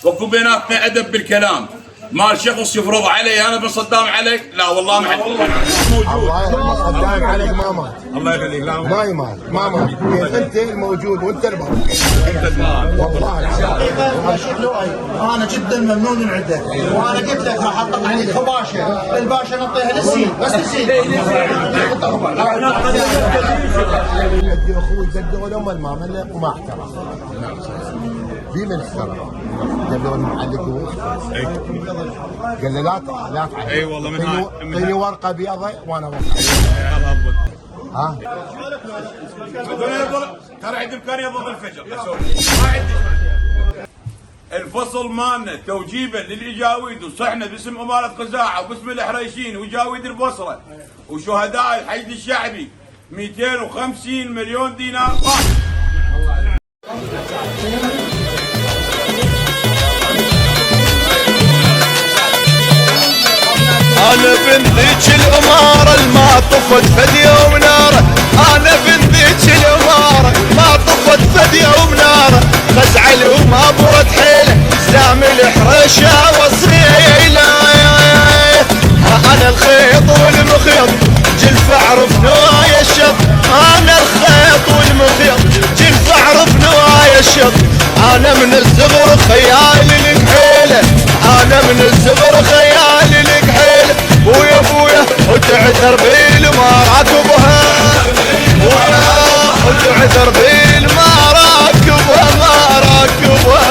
واكو بيناتنا ادب بالكلام. مال شخص يفرض علي انا بن صدام عليك، لا والله ما حد موجود. الله يرحم صدام عليك ما مات. الله يخليك. لا ما يمات ما مات، انت الموجود وانت البطل. والله انا جدا ممنون من عندك، وانا قلت لك راح اطلق عليك خباشه، الباشا نعطيها للسيد بس للسيد. يدي اخوي زدوا لهم ما ملك وما احترم. في من احترم قالوا المعلق قال له لا تفعل. اي والله من اعطيني ورقه بيضة وانا ورقه. ها ترى عندي امكانيه ضد الفجر ما عندي. الفصل مالنا توجيبا للاجاويد وصحنا باسم اماره قزاعه وباسم الحريشين وجاويد البصره وشهداء الحشد الشعبي 250 مليون دينار. انا بن ذيك الاماره الما طفت فد يوم ناره، انا بن ذيك الاماره ما طفت فد يوم ناره، خزعل وما برد حيله سام الحرشه وصيله. انا الخيط والمخيط جلف اعرف نوايا الشط، انا الخيط والمخيط جلف اعرف نوايا الشط. انا من الزغر خيالي لك حيله، انا من الزغر خيالي لك حيله. ويا ابويا وتعثر بالمراكبها، وتعثر بالمراكبها مراكبها.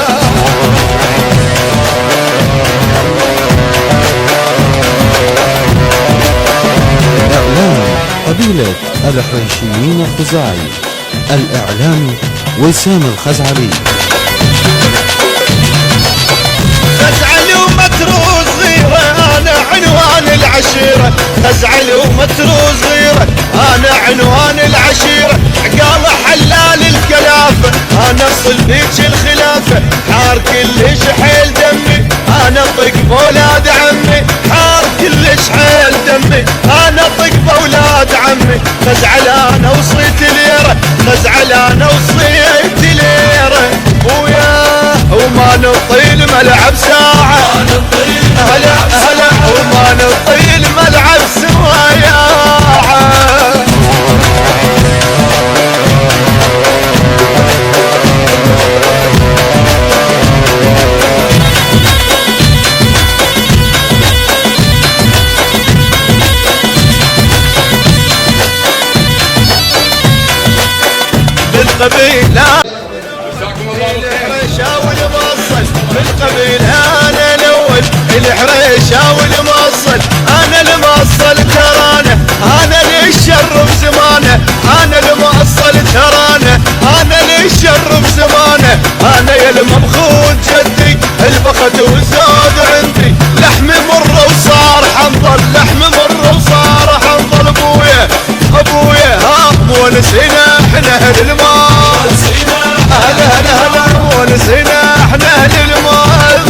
إعلام قبيلة الحريشيين الخزاعي، الإعلامي وسام الخزعلي. خزعل ومتروس صغيرة أنا عنوان العشيرة، خزعل ومتروس صغيرة أنا عنوان العشيرة. عقال حلال الكلافة أنا أصل بيك الخلافة، حار كلش حيل دمي أنا طق بولاد عمي، حار كلش حيل دمي أنا طق بولاد عمي. خزعل أنا وصيت ليرة، خزعل أنا وصيت ليرة. وياه وما نطيل ملعب ساعة، هلا هلا وما نطيل ملعب سواياعة. بالقبيلة الحريشة والموصل، بالقبيلة أنا الأول الحريشة والموصل. أنا الموصل ترانه أنا للشرف زمانه، أنا الموصل ترانه أنا للشرف زمانه. أنا يا المبخوت جدي البخت وزاد عندي، لحم مر وصار حنظل، لحم مر وصار حنظل. أبويا أبويا ها مو نسينا احنا أهل المال، هلا هلا هلا مو نسينا احنا أهل المال.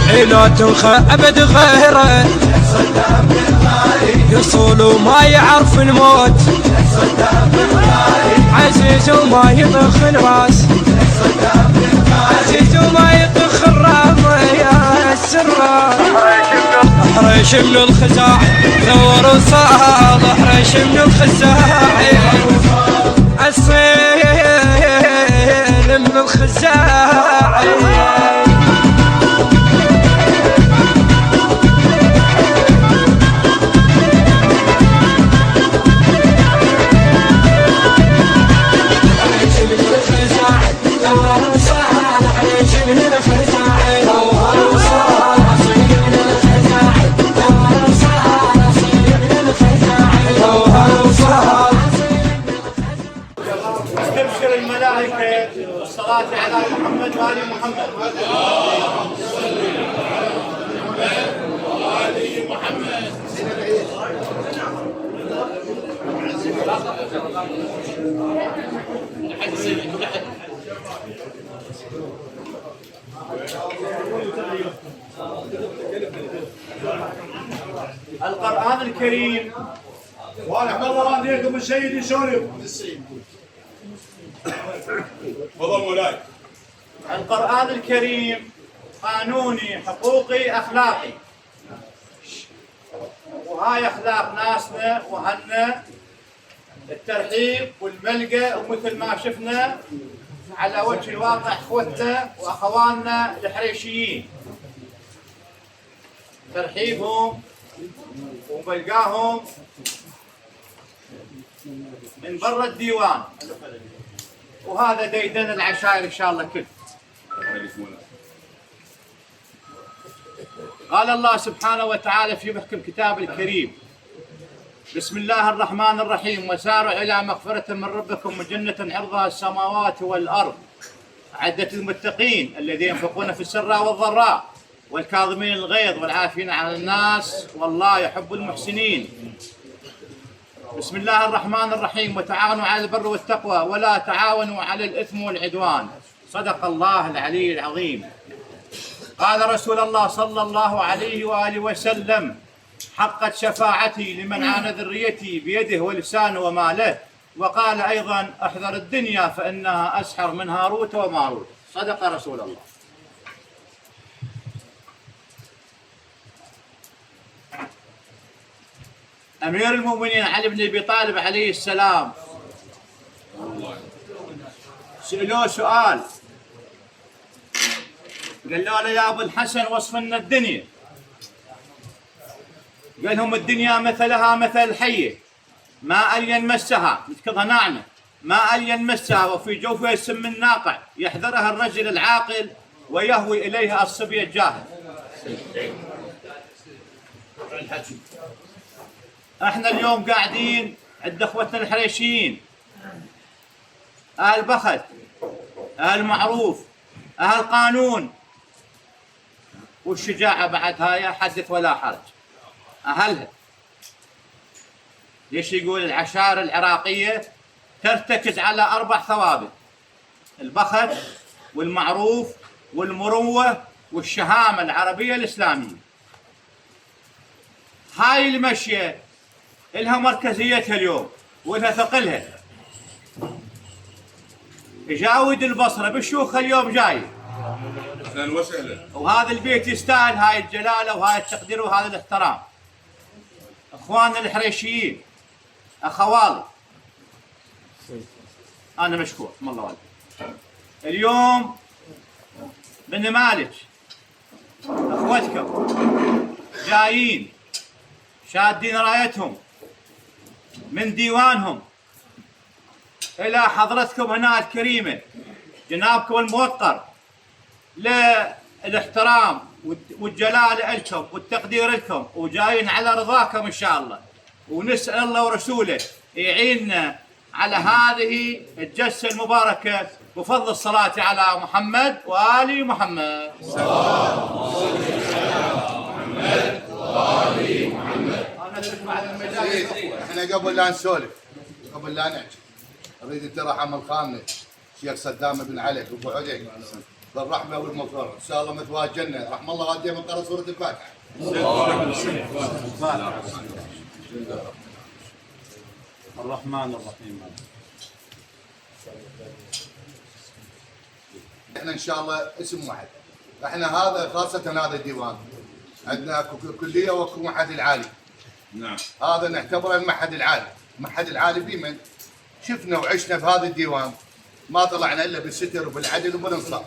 عينات أبد غيره يصول وما يعرف الموت، عزيز وما يطخ الراس، عزيز وما يطخ الرام يا السراج. حريش من الخزاع ثور وصال، حريش من الخزاع أصيل من الخزاع. تبشر الملائكة والصلاة على محمد وآل محمد. القرآن الكريم وانا والله راضيكم السيد يسولف. تفضل مولاي. القرآن الكريم قانوني حقوقي أخلاقي، وهاي أخلاق ناسنا وهنا الترحيب والملقى، ومثل ما شفنا على وجه الواقع اخوتنا واخواننا الحريشيين ترحيبهم وملقاهم من برا الديوان، وهذا ديدن العشائر ان شاء الله كل. قال الله سبحانه وتعالى في محكم كتاب الكريم: بسم الله الرحمن الرحيم، وسارعوا إلى مغفرة من ربكم وجنة عرضها السماوات والأرض أعدت للمتقين الذين ينفقون في السراء والضراء والكاظمين الغيظ والعافين عن الناس والله يحب المحسنين. بسم الله الرحمن الرحيم، وتعاونوا على البر والتقوى ولا تعاونوا على الإثم والعدوان. صدق الله العلي العظيم. قال رسول الله صلى الله عليه وآله وسلم: حقت شفاعتي لمن عانى ذريتي بيده ولسانه وماله. وقال أيضا: احذر الدنيا فإنها أسحر من هاروت وماروت. صدق رسول الله. أمير المؤمنين علي بن أبي طالب عليه السلام سألوه سؤال، قال له: يا أبو الحسن وصف لنا الدنيا. قال لهم: الدنيا مثلها مثل الحية ما ألين مسها، مثل ناعمة ما ألين مسها وفي جوفها السم الناقع يحذرها الرجل العاقل ويهوي إليها الصبي الجاهل. احنا اليوم قاعدين عند اخوتنا الحريشيين، اهل بخت، اهل معروف، اهل قانون، والشجاعة بعد هاي حدث ولا حرج. أهلها ليش يقول العشائر العراقية ترتكز على 4 ثوابت: البخت والمعروف والمروة والشهامة العربية الإسلامية. هاي المشية إلها مركزيتها اليوم وإلها ثقلها. يجاود البصرة بالشوخة اليوم جاي، اهلا وسهلا، وهذا البيت يستاهل هاي الجلالة وهاي التقدير وهذا الاحترام. اخواننا الحريشيين، اخوالي، انا مشكور من الله والدي. اليوم بن مالك اخوتكم جايين شادين رايتهم من ديوانهم الى حضرتكم هنا الكريمه، جنابكم الموقر، للاحترام والجلال لكم والتقدير لكم، وجايين على رضاكم ان شاء الله، ونسال الله ورسوله يعيننا على هذه الجلسه المباركه بفضل الصلاه على محمد وال محمد. احنا قبل لا نسولف، قبل لا نحكي، اريد الترحم الخامنه الشيخ صدام بن علي ابو عدي بالرحمه والمغفره، ان شاء الله مثواه الجنه، رحم الله والديه من قرأ سوره الفاتحه. الرحمن الرحيم. احنا ان شاء الله اسم واحد، احنا هذا خاصه هذا الديوان عندنا كليه واكو معهد العالي. نعم. هذا نعتبره المعهد العالي، المعهد العالي بمن شفنا وعشنا في هذا الديوان، ما طلعنا الا بالستر وبالعدل وبالانصاف.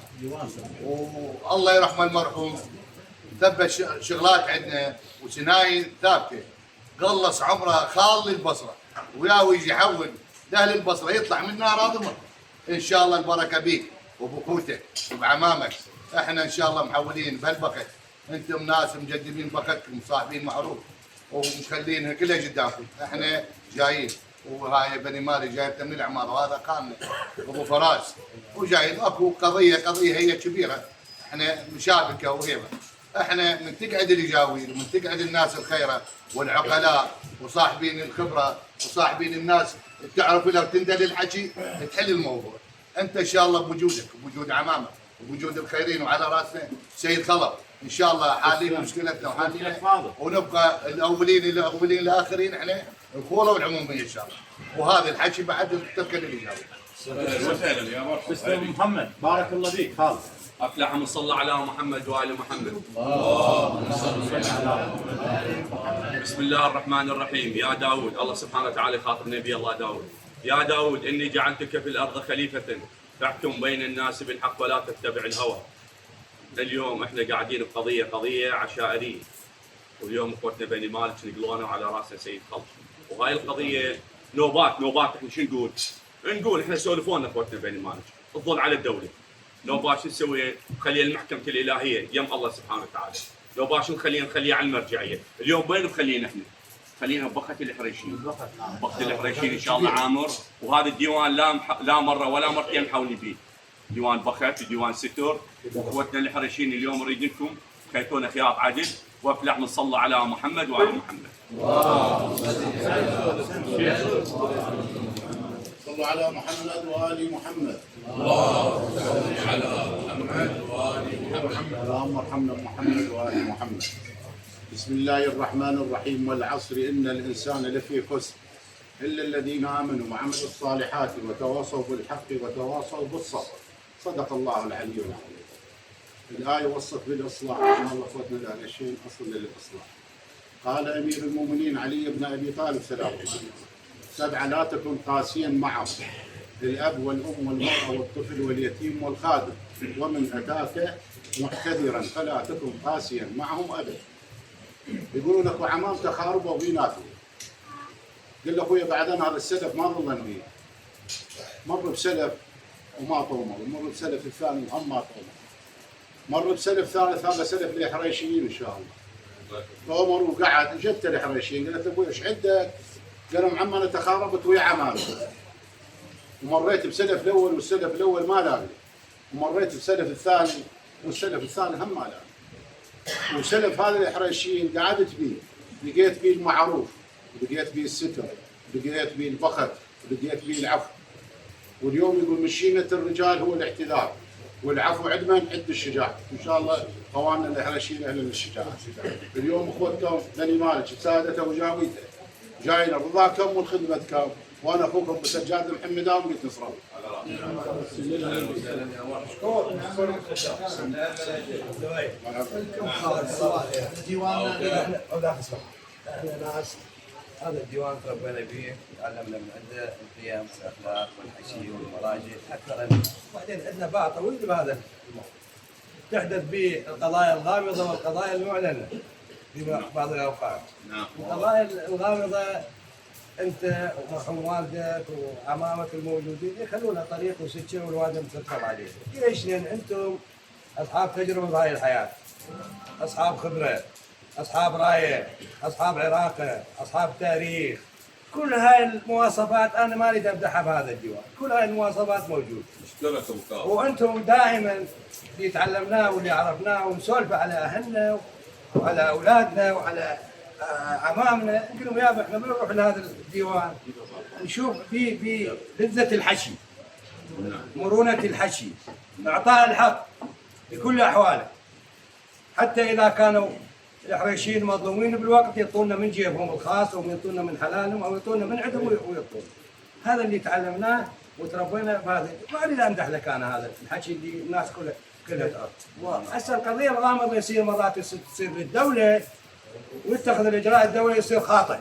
والله يرحم المرحوم ثبت شغلات عندنا وسناين ثابته، قلص عمره خال للبصره، وياه ويجي يحول لاهل البصره يطلع منها راضي مرة. ان شاء الله البركه بيك وبخوتك وبعمامك. احنا ان شاء الله محولين بهالبخت، انتم ناس مجدبين بختكم وصاحبين معروف ومخلينها كلها قدامكم. احنا جايين وهاي بني مالي جايبته من العماره، وهذا قامنا ابو فراس وجايين اكو قضيه هي كبيره، احنا مشابكه وهيبه. احنا من تقعد الجاويل ومن تقعد الناس الخيره والعقلاء وصاحبين الخبره وصاحبين الناس تعرف لو تندل الحكي تحل الموضوع. انت ان شاء الله بوجودك وبوجود عمامك وبوجود الخيرين وعلى راسنا سيد خلف ان شاء الله حالين مشكلتنا وحالين، ونبقى الاولين الاخرين. احنا الكوره والعموميه ان شاء الله. وهذا الحكي بعد تركن الاجابه. وسهلا يا مرحبا. تسلم محمد، بارك الله فيك. خالد أفلح من صلى على محمد وآل محمد. بسم الله الرحمن الرحيم. يا داود، الله سبحانه وتعالى خاطب نبي الله داود. يا داود إني جعلتك في الأرض خليفة فاحكم بين الناس بالحق ولا تتبع الهوى. اليوم احنا قاعدين بقضية عشائرية، واليوم اخوتنا بني مالك نقلونا على راسنا سيد خلق، وهاي القضية نوبات احنا شو نقول احنا سولفونا اخوتنا بني مالك، الظل على الدولة. لو باش نسوي خلي المحكمة الإلهية يم الله سبحانه وتعالى، لو باش نخليها على المرجعية. اليوم وين مخلينا احنا؟ خلينا ببخة الحريشين. بخة الحريشين ان شاء الله عامر، وهذا الديوان لا مرة ولا مرتين حاولني فيه. ديوان بخت وديوان ستر، واخوتنا الحريشين اليوم نريدكم خيطونا خياط عدل، وافلح من صلى على محمد وآل محمد. صلوا على محمد وآل محمد. اللهم ارحمنا بمحمد وآل محمد. بسم الله الرحمن الرحيم. والعصر إن الإنسان لفي خسر إلا الذين آمنوا وعملوا الصالحات وتواصوا بالحق وتواصوا بالصبر. صدق الله العلي العظيم. الآية وصت بالإصلاح، إن الله اخوتنا لا شيء أصل للإصلاح. قال أمير المؤمنين علي بن أبي طالب سلام الله: 7 لا تكن قاسيا معهم، الأب والأم والمرأة والطفل واليتيم والخادم، ومن أتاك معتذرا فلا تكن قاسيا معهم أبدا. يقولون اكو عمام تخاربوا بيناتهم. قل له اخويا بعدين هذا السلف ما ظلن به. مر بسلف وما طومه، ومر بسلف الثاني وهم ما طومه. مر بسلف ثالث، هذا سلف الحريشيين ان شاء الله. طومر وقعد، جت الحريشيين قالت له ابوي ايش عندك؟ قال لهم عم انا تخاربت ويا عمامي. ومريت بسلف الاول والسلف الاول ما لاقي. ومريت بسلف الثاني والسلف الثاني هم ما لاقي. وسلف هذا الحريشيين قعدت بيه، لقيت بيه المعروف، ولقيت بيه الستر، ولقيت بيه البخت، ولقيت بيه العفو. واليوم يقول مشينة الرجال هو الاعتذار، والعفو عندنا عند الشجاعة. ان شاء الله اخواننا الحريشيين اهل الشجاعة. اليوم اخوتكم بني مالك بسادته وجاويته جاينا رضاكم وخدمتكم، وانا اخوكم بسجاد الحمدان بيت نصراوي. هذا الديوان تربينا فيه وتعلمنا من عنده القيم والاخلاق والحشي والمراجع اكثر. وبعدين عندنا باع طويل بهذا تحدث به القضايا الغامضه والقضايا المعلنه في بعض الاوقات. القضايا الغامضه انت ومرحوم والدك وعمامك الموجودين يخلونها طريق وسكه والوادم تدخل عليه. ليش؟ لان انتم اصحاب تجربه بهاي الحياه، اصحاب خبره، اصحاب رايه، اصحاب عراقه، اصحاب تاريخ. كل هاي المواصفات انا ما اريد امدحها بهذا الديوان، كل هاي المواصفات موجوده. وانتم دائما اللي تعلمناه واللي عرفناه ونسولف على اهلنا وعلى اولادنا وعلى عمامنا، نقول لهم يابا احنا بنروح لهذا الديوان نشوف في لذة الحشي، مرونة الحشي، اعطاء الحق بكل احواله. حتى اذا كانوا الحريشيين مظلومين بالوقت يعطونا من جيبهم الخاص، او يعطونا من حلالهم، او يعطونا من عندهم ويعطونا. هذا اللي تعلمناه وتربينا بهذا. ما اريد امدح لك انا هذا الحكي اللي الناس كلها تعرف. هسه القضيه الغامضه يصير مرات تصير للدوله ويتخذ الاجراء الدولي يصير خاطئ.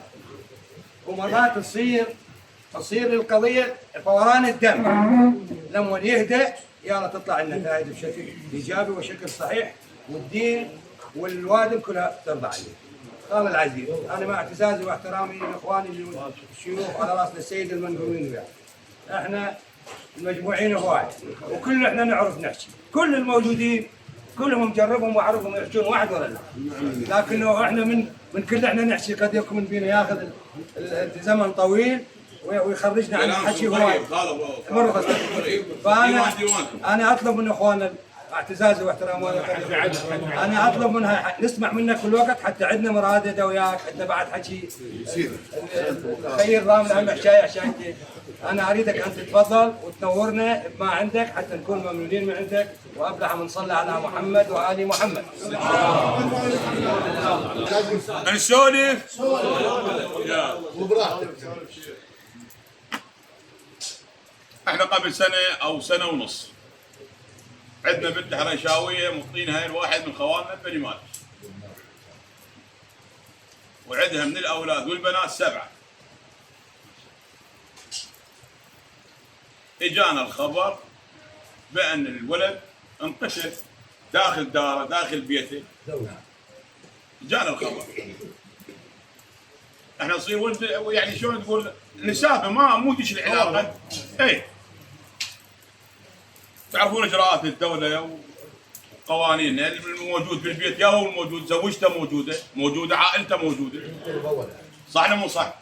ومرات تصير القضيه فوران الدم. لما يهدأ يلا تطلع النتائج بشكل ايجابي وشكل صحيح، والدين والوادم كلها ترضى عليه. قال العزيز انا مع اعتزازي واحترامي لاخواني الشيوخ على راسنا السيد المنظومين وياه. احنا المجموعين هواي وكل احنا نعرف نحكي، كل الموجودين كلهم مجربهم واعرفهم يحجون واحد ولا لا. لكنه احنا من كل احنا نحكي قد يكون بينا ياخذ زمن طويل ويخرجنا عن الحكي هواي. فانا اطلب من اخواننا اعتزازي واحترامي انا اطلب منها نسمع منك كل وقت، حتى عندنا مرادة وياك، عندنا بعد حكي خير رامل هم حكايه حكايتين. انا اريدك ان تتفضل وتنورنا بما عندك حتى نكون ممنونين من عندك، وابلع من صلى على محمد وآل محمد. نسولف احنا قبل سنه او سنه ونص عندنا بنت حريشاويه مطينها الواحد من خوالنا بني مالك، وعندها من الاولاد والبنات 7. اجانا الخبر بان الولد انقتل داخل داره داخل بيته. جانا الخبر، احنا نصير ولد يعني شلون تقول نسافه ما مو ديش العلاقه. اي تعرفون اجراءات الدوله وقوانينها، الموجود بالبيت يا هو الموجود، زوجته موجوده عائلته موجوده، صح ولا مو صح؟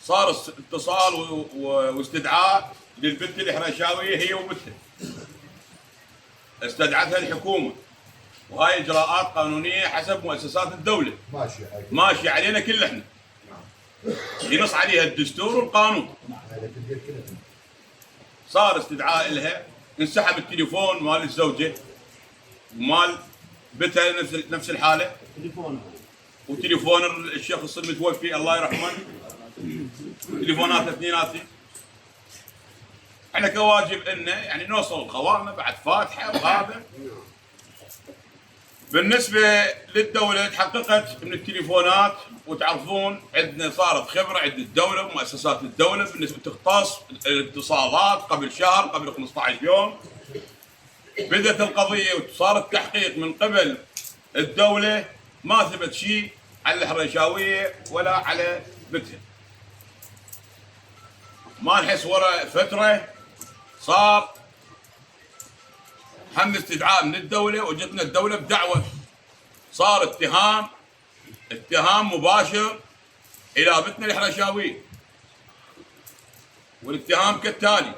صار اتصال واستدعاء للبنت الحريشاويه هي وبنتها، استدعتها الحكومه، وهاي اجراءات قانونيه حسب مؤسسات الدوله ماشي علينا كل احنا، ينص عليها الدستور والقانون. صار استدعاء لها، انسحب التليفون مال الزوجه ومال بنتها نفس الحاله، وتليفون الشخص المتوفي الله يرحمه، تليفونات اثنيناتي. احنا كواجب انه يعني نوصل لخوالنا بعد فاتحه وهذا. بالنسبه للدوله تحققت من التليفونات، وتعرفون عندنا صارت خبره عند الدوله ومؤسسات الدوله بالنسبه تختص الاتصالات. قبل شهر قبل 15 يوم بدات القضيه وصار التحقيق من قبل الدوله، ما ثبت شيء على الحريشاويه ولا على بنتها. ما نحس ورا فتره صار هم استدعاء من الدوله، وجتنا الدوله بدعوه، صار اتهام مباشر الى بنتنا الحريشاويه. والاتهام كالتالي: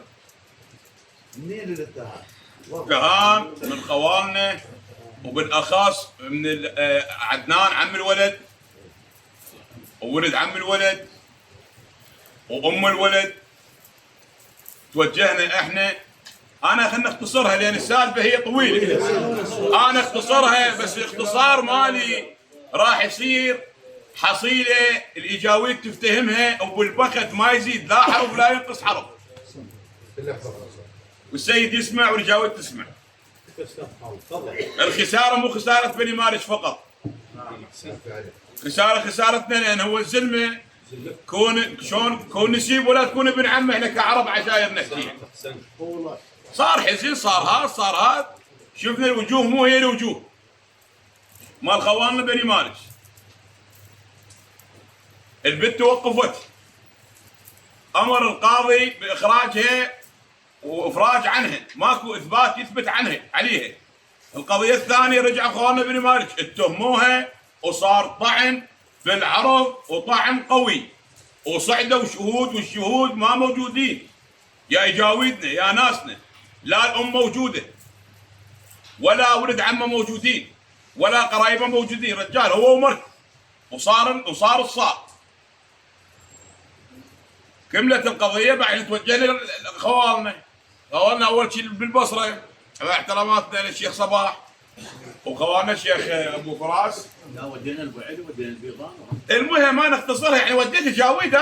منين الاتهام؟ اتهام من خوالنا، وبالاخص من عدنان عم الولد وولد عم الولد وام الولد. توجهنا احنا، انا خلنا اختصرها لان السالفه هي طويله، انا اختصرها بس الاختصار مالي راح يصير حصيله الايجاويد تفتهمها، وبالبخت ما يزيد لا حرف لا ينقص حرف، والسيد يسمع والجاويد تسمع. الخساره مو خساره بني مالك فقط، خسارتنا لان هو الزلمه كون نسيب ولا تكون ابن عمه. احنا كعرب عشاير نحكي، صار حزين، صار هاد شفنا الوجوه مو هي الوجوه مال خواننا بني مالك. البنت توقفت، امر القاضي باخراجها وافراج عنها، ماكو اثبات يثبت عنها عليها. القضيه الثانيه رجع خواننا بني مالك اتهموها، وصار طعن في العرض وطعن قوي، وصعدوا شهود والشهود ما موجودين. يا يجاويدنا يا ناسنا، لا الام موجوده ولا ولد عمه موجودين ولا قرايبه موجودين، رجال هو ومرت، وصار الصار. كملت القضيه بعد توجهنا لخوالنا اول شيء بالبصره، مع احتراماتنا للشيخ صباح وخوالنا الشيخ ابو فراس. لا ودينا البعيد ودينا البيضان. المهم انا اختصرها، يعني وديت جاويد،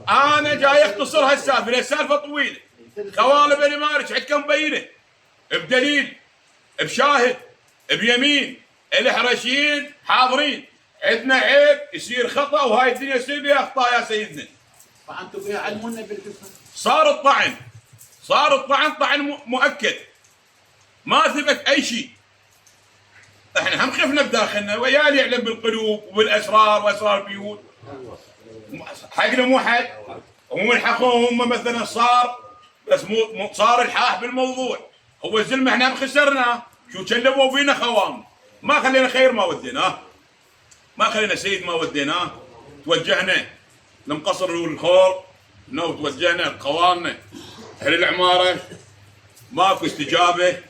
انا جاي اختصرها السالفه، السالفه طويله. خوالي بني مالك عندكم مبينه بدليل بشاهد بيمين، الحرشيين حاضرين. عندنا عيب يصير خطا، وهاي الدنيا يصير بها اخطاء يا سيدنا. طعنتوا فيها علمونا بالقصه. صار الطعن طعن مؤكد، ما ثبت اي شيء. احنا هم خفنا بداخلنا، ويا اللي يعلم بالقلوب وبالاسرار واسرار البيوت. حقنا مو حد، هم الحقوهم هم مثلا صار، بس مو صار الحاح بالموضوع. هو الزلمه احنا خسرناه، شو كلموا فينا خوان، ما خلينا خير ما وديناه، ما خلينا سيد ما وديناه. توجهنا لمقصر والخور، توجهنا لخواننا اهل العماره، ماكو استجابه.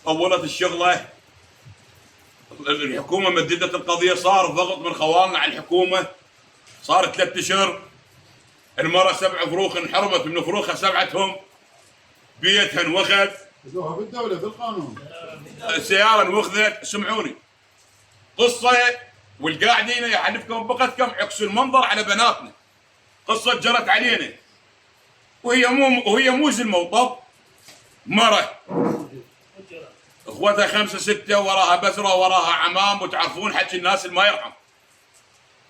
طولت الشغله، الحكومه مددت القضيه، صار ضغط من خوالنا على الحكومه، صار 3 اشهر المرأة 7 فروخ انحرمت من فروخها 7 بيتها انوخذ، خذوها بالدولة بالقانون. السيارة انوخذت. سمعوني قصة والقاعدين يحلفكم بقتكم عكسوا المنظر على بناتنا. قصة جرت علينا وهي مو زي الموطب. مرة اخوتها 5 6 وراها بسرة وراها عمام، وتعرفون حكي الناس اللي ما يرحم.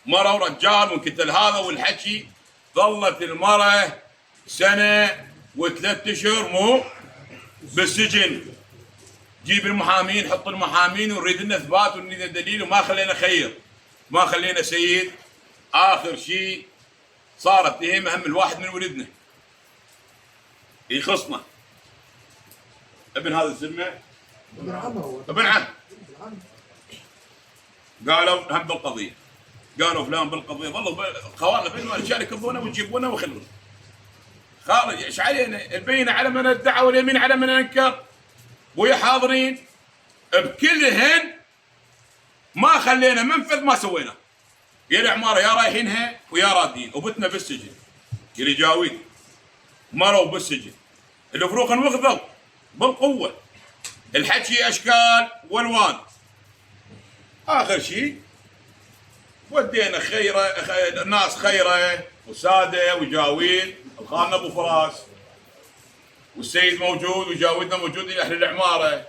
مرة ورجال وانقتل هذا والحكي. ظلت المرة 1 و3 أشهر مو بالسجن. جيب المحامين، حط المحامين ونريد لنا اثبات ونريد دليل، وما خلينا خير، ما خلينا سيد. اخر شيء صارت تهمه هم الواحد من ولدنا يخصنا، ابن هذا الزلمه، ابن عم. قالوا هم بالقضيه، قالوا فلان بالقضيه. ظلوا خوالنا بينهم الاشياء يكذبونه ويجيبونه ويخلون. خارج ايش علينا؟ البينه على من ادعى واليمين على من انكر. ويا حاضرين بكلهن ما خلينا منفذ ما سوينا. يا العماره يا رايحينها ويا رادين، وبتنا بالسجن. اللي جاويد مروا بالسجن، الفروق انوخذوا بالقوه، الحكي اشكال والوان. اخر شيء ودينا خيره، الناس خيره وساده وجاويد، الخان ابو فراس والسيد موجود وجاودنا موجود اهل العماره.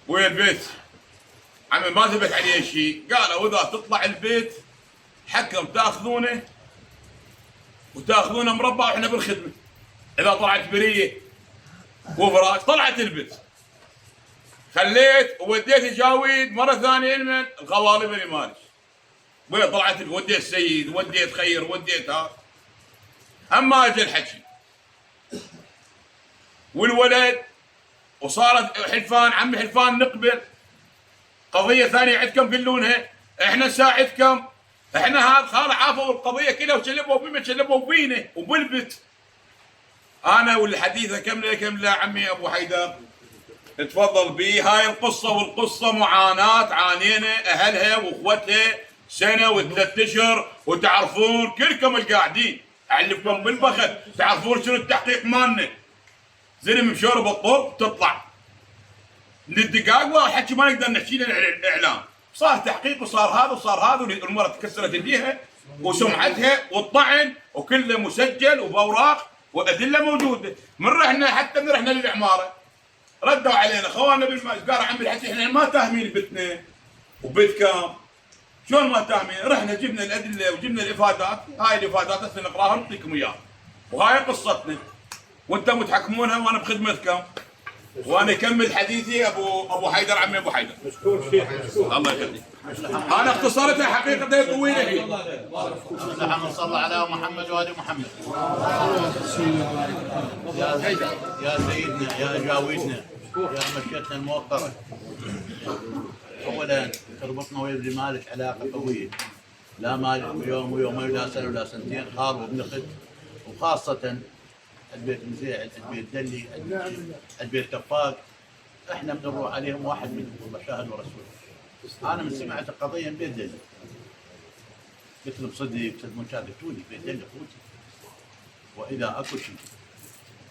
وين البيت؟ عمي ما ثبت عليه شيء. قالوا اذا تطلع البيت حكم تاخذونه وتاخذونه مربع واحنا بالخدمه. اذا طلعت بريه وفراش طلعت البيت. خليت ووديت جاويد مره ثانيه المن الغوالب اللي مالش. وين طلعت وديت سيد وديت خير وديت ها. اما اجى الحكي والولد وصارت حلفان. عمي حلفان نقبل قضيه ثانيه عندكم قلونها احنا نساعدكم. احنا هذا خال عافوا القضيه كلها وشلبوا بينا شلبوا بينا وبالبت. انا والحديثه كمله عمي ابو حيدر تفضل بي. هاي القصه والقصه معاناه عانينا اهلها واخوتها 1 و3 أشهر. وتعرفون كلكم القاعدين اعلفكم بالبخت تعرفون شنو التحقيق مالنا. زلم بشورب الطب تطلع من الدقاق والحكي ما نقدر نحكي له الاعلام. صار تحقيق وصار هذا وصار هذا، والمره تكسرت يديها وسمعتها والطعن وكله مسجل وباوراق وادله موجوده. من رحنا حتى من رحنا للعماره ردوا علينا خواننا بالماء. قالوا عمي الحكي احنا ما تاهمين بيتنا وبيتكم. شلون ما تاهمين؟ رحنا جبنا الادله وجبنا الافادات. هاي الافادات هسه نقراها ونعطيكم اياها، وهاي قصتنا وانتم متحكمونها وانا بخدمتكم. وانا اكمل حديثي ابو حيدر. عمي ابو حيدر مشكور شيخ مشكور. الله يخليك. انا اختصرتها حقيقه طويله هي. اللهم صل على محمد وال محمد. يا سيدنا يا جاويدنا يا مشيتنا الموقره. اولا تربطنا ويا ابن مالك علاقه قويه، لا مالك يوم ويومين ولا سنه ولا سنتين، خال وابن اخت. وخاصه البيت مزيع، البيت دلي، البيت كفاك. احنا بنروح عليهم واحد منهم مشاهد ورسول. انا من سمعت القضيه من بيت دلي قلت له بصدق بصدق شاهدتوني بيت دلي اخوتي. واذا اكو شيء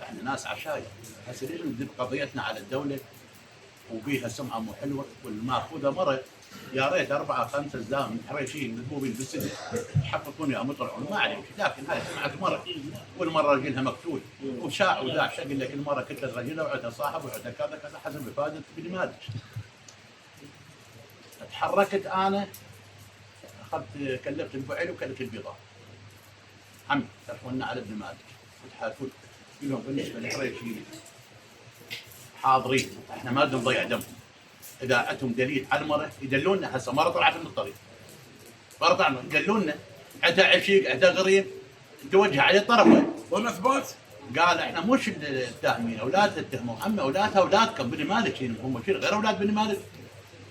احنا ناس عشاير، هسه ليش ندب قضيتنا على الدوله وبيها سمعه مو حلوه والماخوذه مره. يا ريت 4 5 زلام حريشين مذبوبين بالسجن يحققون يا مطلعون ما عليك. لكن هاي سمعت مره والمره رجلها مقتول وشاع وذاع شقل لك المره كتلت رجلها وعندها صاحب وعندها كذا كذا حسب افاده ابن مالك. تحركت انا اخذت كلفت الفعل وكلفت البيضاء. عمي تلفونا على ابن مالك وتحالفون لهم بالنسبه للحريشين حاضرين احنا ما بدنا نضيع دمهم. اذا عندهم دليل على المره يدلونا. هسه مره طلعت من الطريق مره طلعنا يدلونا عندها عشيق عندها غريب توجه عليه طرفه قلنا اثبات. قال احنا مش التاهمين اولاد تتهموا. عمي اولادها اولادكم بن مالك هم شنو غير اولاد بن مالك.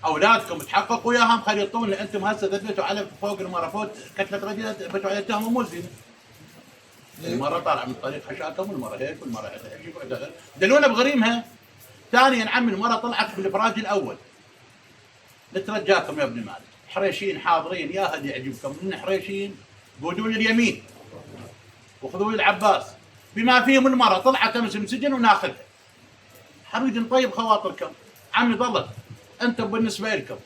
اولادكم تحققوا وياهم خليطون. انتم هسه دليتوا على فوق المره فوت كتله رجل بتوا عليه تهمه مو زين. المره طالع من الطريق حشاكم والمره هيك والمره هيك دلونا بغريمها. ثانيا عمي المره طلعت بالافراج الاول. نترجاكم يا ابن مالك حريشين حاضرين يا هدي يعجبكم من حريشين قولوا لي اليمين وخذوا لي العباس بما فيهم المرأة طلعت امس من سجن وناخذها. حريد نطيب خواطركم. عمي ظلت انتم بالنسبه لكم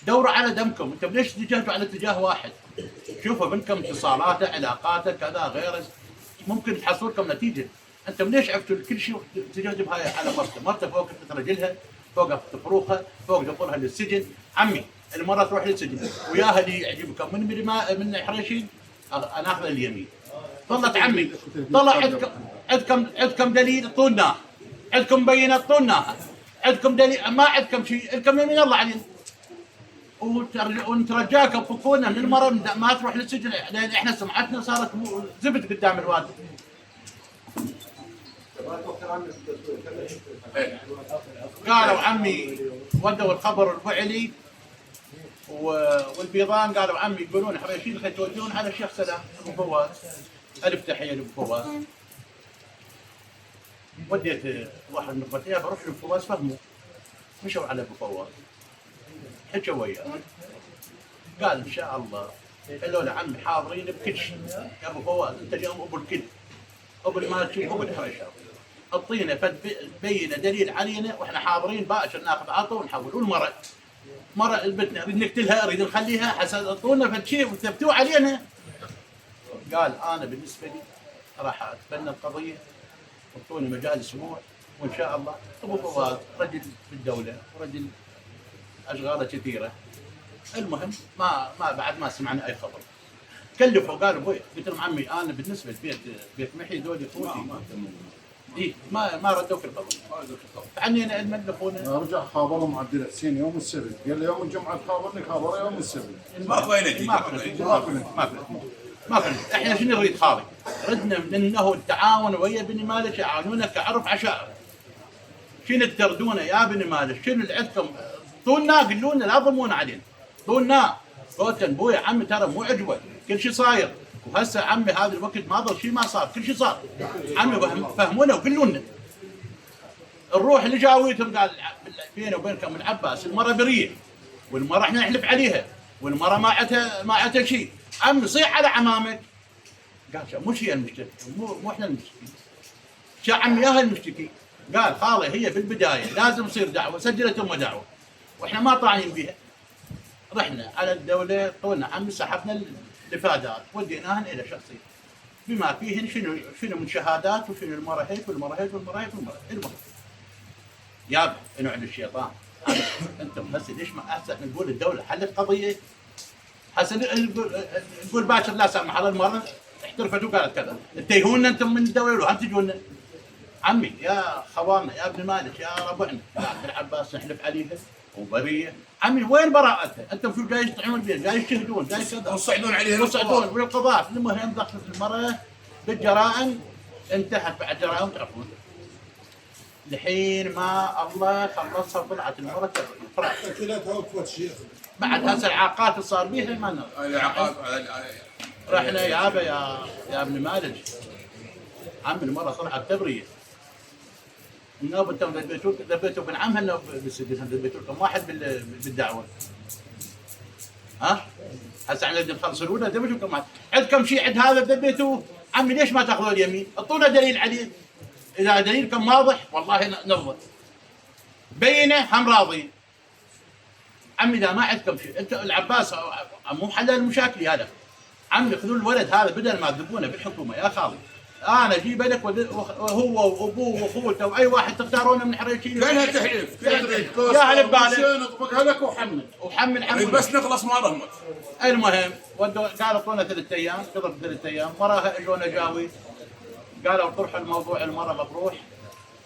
دوروا على دمكم، انتم ليش اتجهتوا على اتجاه واحد؟ شوفوا بينكم اتصالاته علاقاته كذا غيره ممكن تحصلوا لكم نتيجه. انتم ليش عفتوا كل شيء اتجهتوا بهاي على مرته فوق رجلها فوق فروخها فوق دخولها للسجن. عمي المرة تروح للسجن وياها اللي يعجبكم من حريشين انا اخذ اليمين. ظلت عمي طلع عندكم دليل طولناه، عندكم بينات طولناها، عندكم دليل ما عندكم شيء، عندكم يمين الله علينا. ونترجاكم فكونا من المرة ما تروح للسجن لان احنا سمعتنا صارت زبد قدام الواد. قالوا عمي ودوا الخبر الفعلي والبيضان قالوا عمي يقولون حريشين يتوجهون على الشيخ سلام ابو فواز. الف تحيه لابو فواز. وديت واحد من اخوتي بروح لابو فواز فهموا مشوا على ابو فواز حكوا وياه قال ان شاء الله قالوا له عمي حاضرين بكل شيء يا ابو فواز انت اليوم ابو الكل ابو المالكي ابو الحريشات اعطينا بينه دليل علينا واحنا حاضرين باكر ناخذ عطوا ونحول. والمرأة مرة البنت نريد نقتلها اريد نخليها حسب اعطونا فد شيء وثبتوه علينا. قال انا بالنسبه لي راح اتبنى القضيه اعطوني مجال اسبوع وان شاء الله. ابو فواز رجل بالدوله ورجل اشغاله كثيره. المهم ما بعد ما سمعنا اي خبر. كلفوا قالوا ابوي قلت لهم عمي انا بالنسبه لبيت محي ذولي اخوتي ايه ما ردوا في الخبر. عنينا الملفونا رجع خابرهم عبد الحسين يوم السبت قال له يوم الجمعه تخابرني خابره يوم السبت. ما كنا احنا شنو نريد خالي؟ ردنا منه التعاون ويا بني مالك يعاونونا كعرف عشائر. شنو تردونا يا بني مالك؟ شنو اللي عندكم؟ طولنا قولوا لنا لا تضمون علينا. طولنا قلت ابوي عمي ترى مو عجبه كل شيء صاير وهسه عمي هذا الوقت ما ضل شيء ما صار كل شيء صار. عمي فهمونا وقولوا لنا. الروح اللي جاويتهم قال بيني وبينكم العباس المره بريه والمره احنا نحلف عليها والمره ما عتها شيء. عمي صيح على عمامك. قال مش هي المشتكي مو احنا المشتكي. شا عمي ياها المشتكي. قال خالي هي في البدايه لازم يصير دعوه سجلت دعوه واحنا ما طاعين بها. رحنا على الدوله طولنا عمي سحبنا الافادات وديناهن الى شخصيه بما فيهن شنو من شهادات وشنو المره هيك والمره هيك والمره هيك والمره المهم يابا انعد الشيطان. انتم هسه ليش ما هسه نقول الدوله حلت قضيه هسه نقول باكر لا سمح الله المره احترفت وقالت كذا تتيهونا انتم من الدوله وهم تجونا. عمي يا خواننا يا ابن مالك يا ربعنا يا عبد العباس نحلف عليها وبريه. عمي وين براءتها؟ انتم شو جاي تطعمون بها؟ جاي تشهدون جاي كذا وصعدون عليها وصعدون بالقضاء. المهم دخلت المراه بالجرائم انتهت بعد جرائم تعرفون الحين ما الله خلصها وطلعت المراه بعد هسه العاقات اللي صار بيها ما نعرف. العقاد رحنا يابا يا ابن مالك عم المراه طلعت تبريه. النوبه انتم ذبيتوا ابن عمها النوبه بالسجن ذبيتوا لكم واحد بالدعوه. ها؟ هسه احنا نخلص الاولى ذبيتوا لكم واحد. عندكم شيء عند هذا ذبيتوه. عمي ليش ما تاخذوا اليمين؟ اعطونا دليل عليه. اذا دليلكم واضح والله نرضى. بينه هم راضين. عمي اذا ما عندكم شيء انت العباس مو حل المشاكل هذا. عمي خذوا الولد هذا بدل ما تذبونه بالحكومه يا خالي. انا اجيب لك وهو وابوه واخوته واي واحد تختارونه من حريشين. فينها تحلف؟ يا هلا ببالك اطبقها لك وحمل بس نخلص ما رهمت. المهم قالوا اعطونا 3 ايام قضى 3 ايام وراها اجونا جاوي قالوا طرحوا الموضوع المره مطروح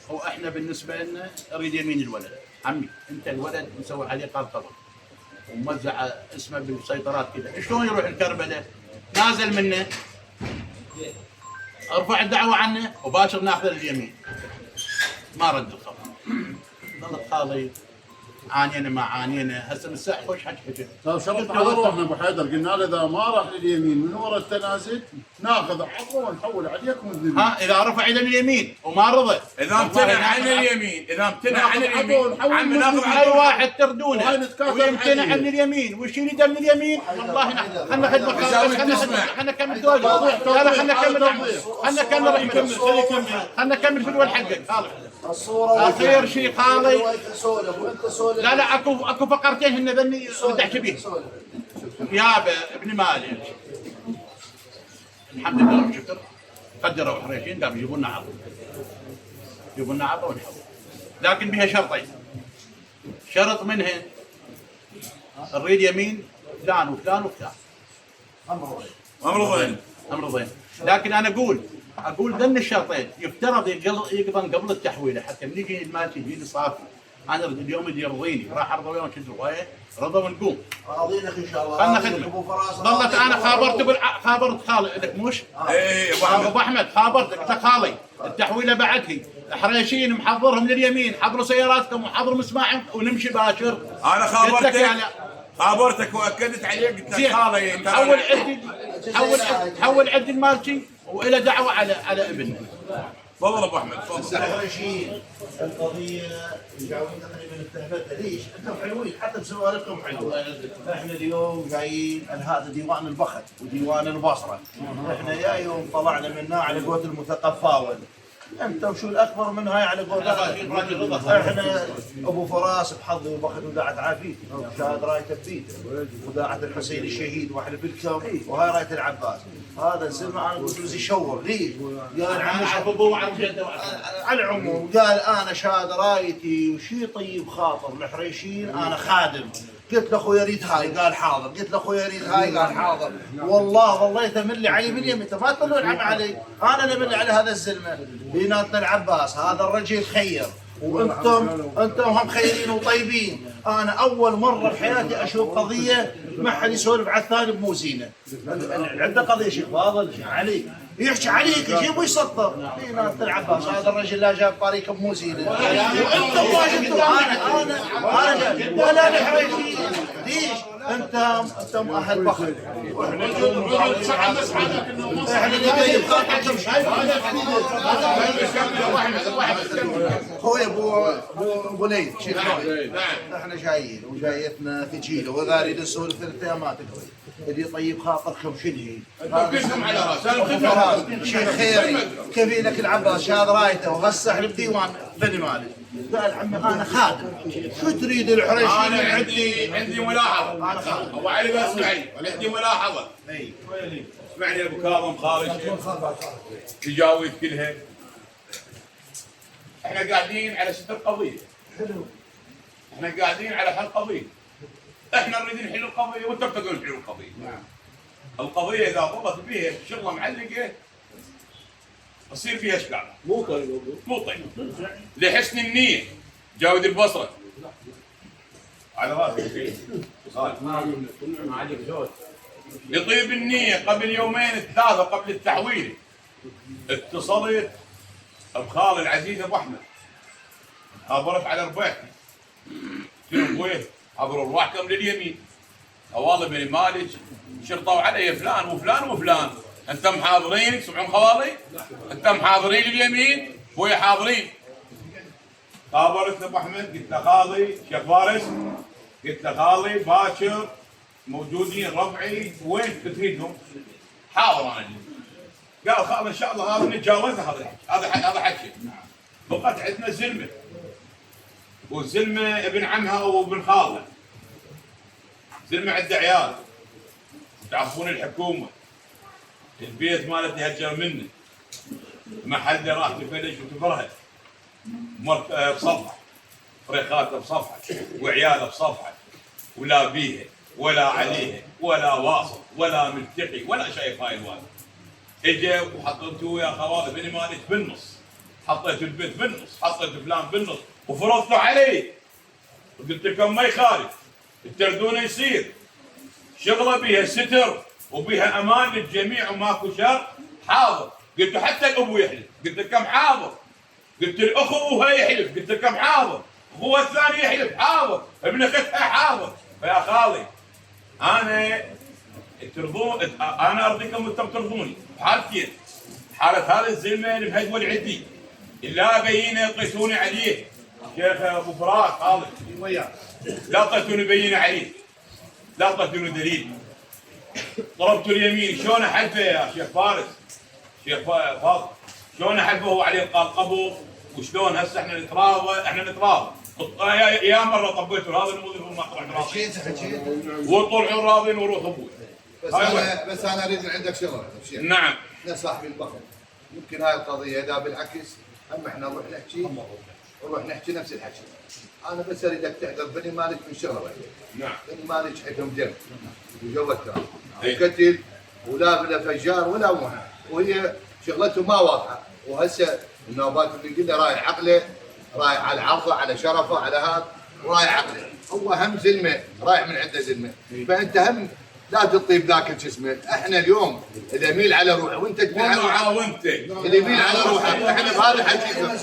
واحنا بالنسبه لنا نريد يمين الولد. عمي انت الولد مسوي عليه قرطبه وموزع اسمه بالسيطرات كذا شلون يروح الكربله نازل منه ارفع الدعوه عنه وباشر ناخذ اليمين. ما رد الخبر. ظلت خالي عانينا ما عانينا هسه من الساعه خوش حكي. طيب شرط على روحنا ابو حيدر قلنا له اذا ما راح لليمين من وراء التنازل ناخذ عضو ونحول عليكم. ها اذا رفع ايده من اليمين وما رضى، اذا امتنع عن اليمين، اذا امتنع عن اليمين عم ناخذ اي واحد تردونه ويمتنع عن اليمين ويشيل يده من اليمين، والله نحن خلنا خلنا نكمل دول. لا خلنا نكمل خلنا نكمل في الول حقك. اخير شيء خالي، لا اكو فقرتين هن ذني بدي احكي بيه. يا ابن مالك الحمد لله والشكر قدروا حريشين قاموا يجيبوا لنا عضو، يجيبوا لنا عضو ونحول، لكن بها شرطين. شرط منها نريد يمين فلان وفلان وفلان، امرضين. لكن انا اقول ذن الشرطين يفترض يقضن قبل التحويله، حتى من يجي المال يجيني صافي. انا اليوم اللي يرضيني راح ارضى وياهم كنت روايه رضا ونقوم. راضينك ان شاء الله. خلنا خدمه. ظلت انا خابرت خالي لك مش؟ ايه ابو احمد خابرتك قلت لك خالي التحويله بعدك حريشين محضرهم لليمين، حضروا سياراتكم وحضروا مسماعهم ونمشي باشر. انا خابرتك واكدت عليك قلت لك خالي حول عدي المالكي والى دعوه على ابننا. تفضل ابو احمد تفضل. الحريشين القضيه جاوبين تقريبا انتهت. ليش؟ انتم حلوين حتى بسوالفكم حلوه. احنا اليوم جايين هذا ديوان البخت وديوان البصره. احنا يا يوم طلعنا منها على قوه المثقفاول. انت وشو الاكبر من هاي على قولتها؟ احنا ابو فراس بحظي وبخت وداعت عافيتي، شاهد رايته ببيته، وداعت الحسين الشهيد واحلف الكم، وهاي رايه العباس. هذا سمع انا قلت له يشور ليش؟ قال عمي ابوه وعم جده على العموم، قال انا شاهد رايتي وشي طيب خاطر الحريشين انا خادم. قلت له اخويا ريت هاي قال حاضر، قلت له اخويا ريت هاي قال حاضر. والله ظليت املي علي من يمتى ما تطلعون عم علي، انا اللي املي على هذا الزلمه بيناتنا العباس. هذا الرجل خير وانتم هم خيرين وطيبين. انا اول مره بحياتي اشوف قضيه ما حد يسولف على الثاني بمو زينه. عنده قضيه شيخ فاضل شيخ علي يحكي عليك يجيب ويسطر بيناتنا العباس. هذا الرجل لا جاب طريقه بمو زينه. وانتم واجبتوا انا الحريشين ليش؟ انتم اهل بخل واحنا اللي جايين خاطركم اخوي ابو ليث شيخ احنا جايين وجايتنا ثقيله واذا اريد اسولف ثلاث ما تقضي. اللي طيب خاطركم شنو هي؟ توكسهم على راس شيخ خيري كفيلك العباس شاد رايته وهسه احنا بديوان بني مالك. قال عمي انا خادم شو تريد الحريشين؟ انا عندي ملاحظه. انا خادم ابو علي بس اسمعني عندي ملاحظه. اي اسمعني يا ابو كاظم خالد تجاوز كلها. احنا قاعدين على ستر قضيه. احنا قاعدين على حل قضيه. احنا نريد نحل القضيه وانتم تقولون نحل القضيه. القضيه اذا ضبط بها شغله معلقه تصير فيها اشكال. مو طيب. لحسن النيه جاود البصره. على راسك لطيب النيه قبل يومين ثلاثه قبل التحويل اتصلت بخال العزيز ابو احمد. خابرت على رباعتي. قلت له ابوي عبروا ارواحكم لليمين. والله بني مالك شرطوا علي فلان وفلان وفلان. انتم حاضرين تسمعون خوالي؟ انتم حاضرين اليمين؟ ابوي حاضرين. خابرت ابو احمد قلت له خالي شيخ فارس قلت له خالي باكر موجودين ربعي وين تريدهم؟ حاضر انا. قال خالي ان شاء الله هذا نتجاوزها هذا حكي. بقت عندنا زلمه والزلمه ابن عمها وابن خالها. زلمه عنده عيال تعرفون الحكومه البيت مالتي هجر منه محله راح تفلش وتفرهد بصفحه فريخاته بصفحه وعياله بصفحه ولا بيها ولا عليها ولا واصل ولا ملتقي ولا شايف هاي الوالد. اجا وحطيتوا يا خوالي بني مالك بالنص، حطيت البيت بالنص، حطيت فلان بالنص وفرضتوا علي. قلت لكم ما يخالف التردونه يصير شغله بها ستر وبها امان للجميع وماكو شر. حاضر. قلت حتى الابو يحلف. قلت لكم حاضر. قلت الاخو يحلف. قلت لكم حاضر. اخوه الثاني يحلف حاضر. ابن اختها حاضر. فيا خالي انا ترضون انا ارضيكم وانتم ترضوني حالتين. حاله هذا الزلمه المهد والعدي الا بينه يقيسون عليه شيخ ابو فراس خالد وياه لا طيتون بينه عليه لا طيتون دليل. ضربت اليمين شلون احلفه يا شيخ فارس شيخ فاضل شلون احلفه هو عليه قبو وشلون هسه احنا نتراضى يا مره طبيتوا هذا الموظف ما طلع راضي وطلعوا راضين وروح ابوي. بس انا اريد من عندك شغله شيخ. نعم احنا صاحبي البخل يمكن هاي القضيه اذا بالعكس اما احنا نروح نحكي نفس الحكي. انا بس اريدك تحضر بني مالك من شغله. نعم بني مالك حكم دم وجو التراب وقتل ولا بلا فجار ولا مهم وهي شغلته ما واضحه. وهسه النوبات اللي قلنا رايح عقله رايح على عرضه على شرفه على هذا ورايح عقله. هو هم زلمه رايح من عنده زلمه فانت هم لا تطيب ذاك الجسم. احنا اليوم اللي يميل على روحه وانت تميل على روحه اللي يميل على روحه احنا بهذا حكيكم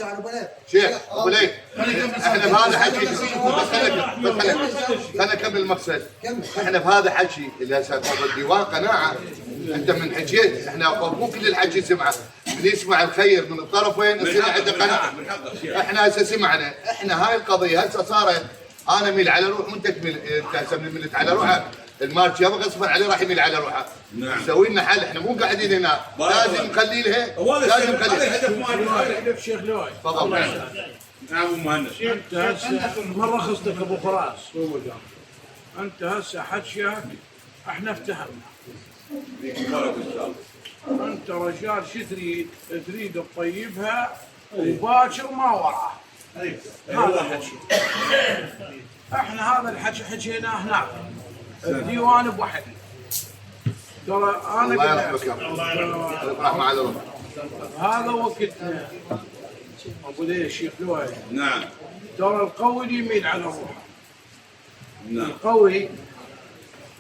شيخ ابو ليث احنا بهذا حكيكم خلينا نكمل المقصد. احنا بهذا حكي اللي هسه الديوان قناعه انت من حكيت احنا مو كل الحكي سمعه اللي يسمع الخير من الطرفين يصير عنده قناعه. احنا هسه سمعنا احنا هاي القضيه هسه صارت انا ميل على روح وانت تميل انت هسه ملت على روحك المالك يابا غصبا عليه راح يميل على روحه. نعم نسوي لنا حل احنا مو قاعدين هنا لازم نخلي لها لازم نخلي هذا هدف شيخ لؤي. تفضل. نعم ابو مهند انت هسه ما رخصتك ابو فراس انت هسه حكيك احنا افتهمنا. انت رجال شو تريد تطيبها وباكر ما وراه. هذا الحكي احنا هذا الحكي حكيناه هناك الديوان بوحدي. ترى انا الله يرحمك الله يرحمه على روحه. هذا وقتنا ابو ليث شيخ لؤي. نعم ترى القوي اللي يميل على روحه. نعم القوي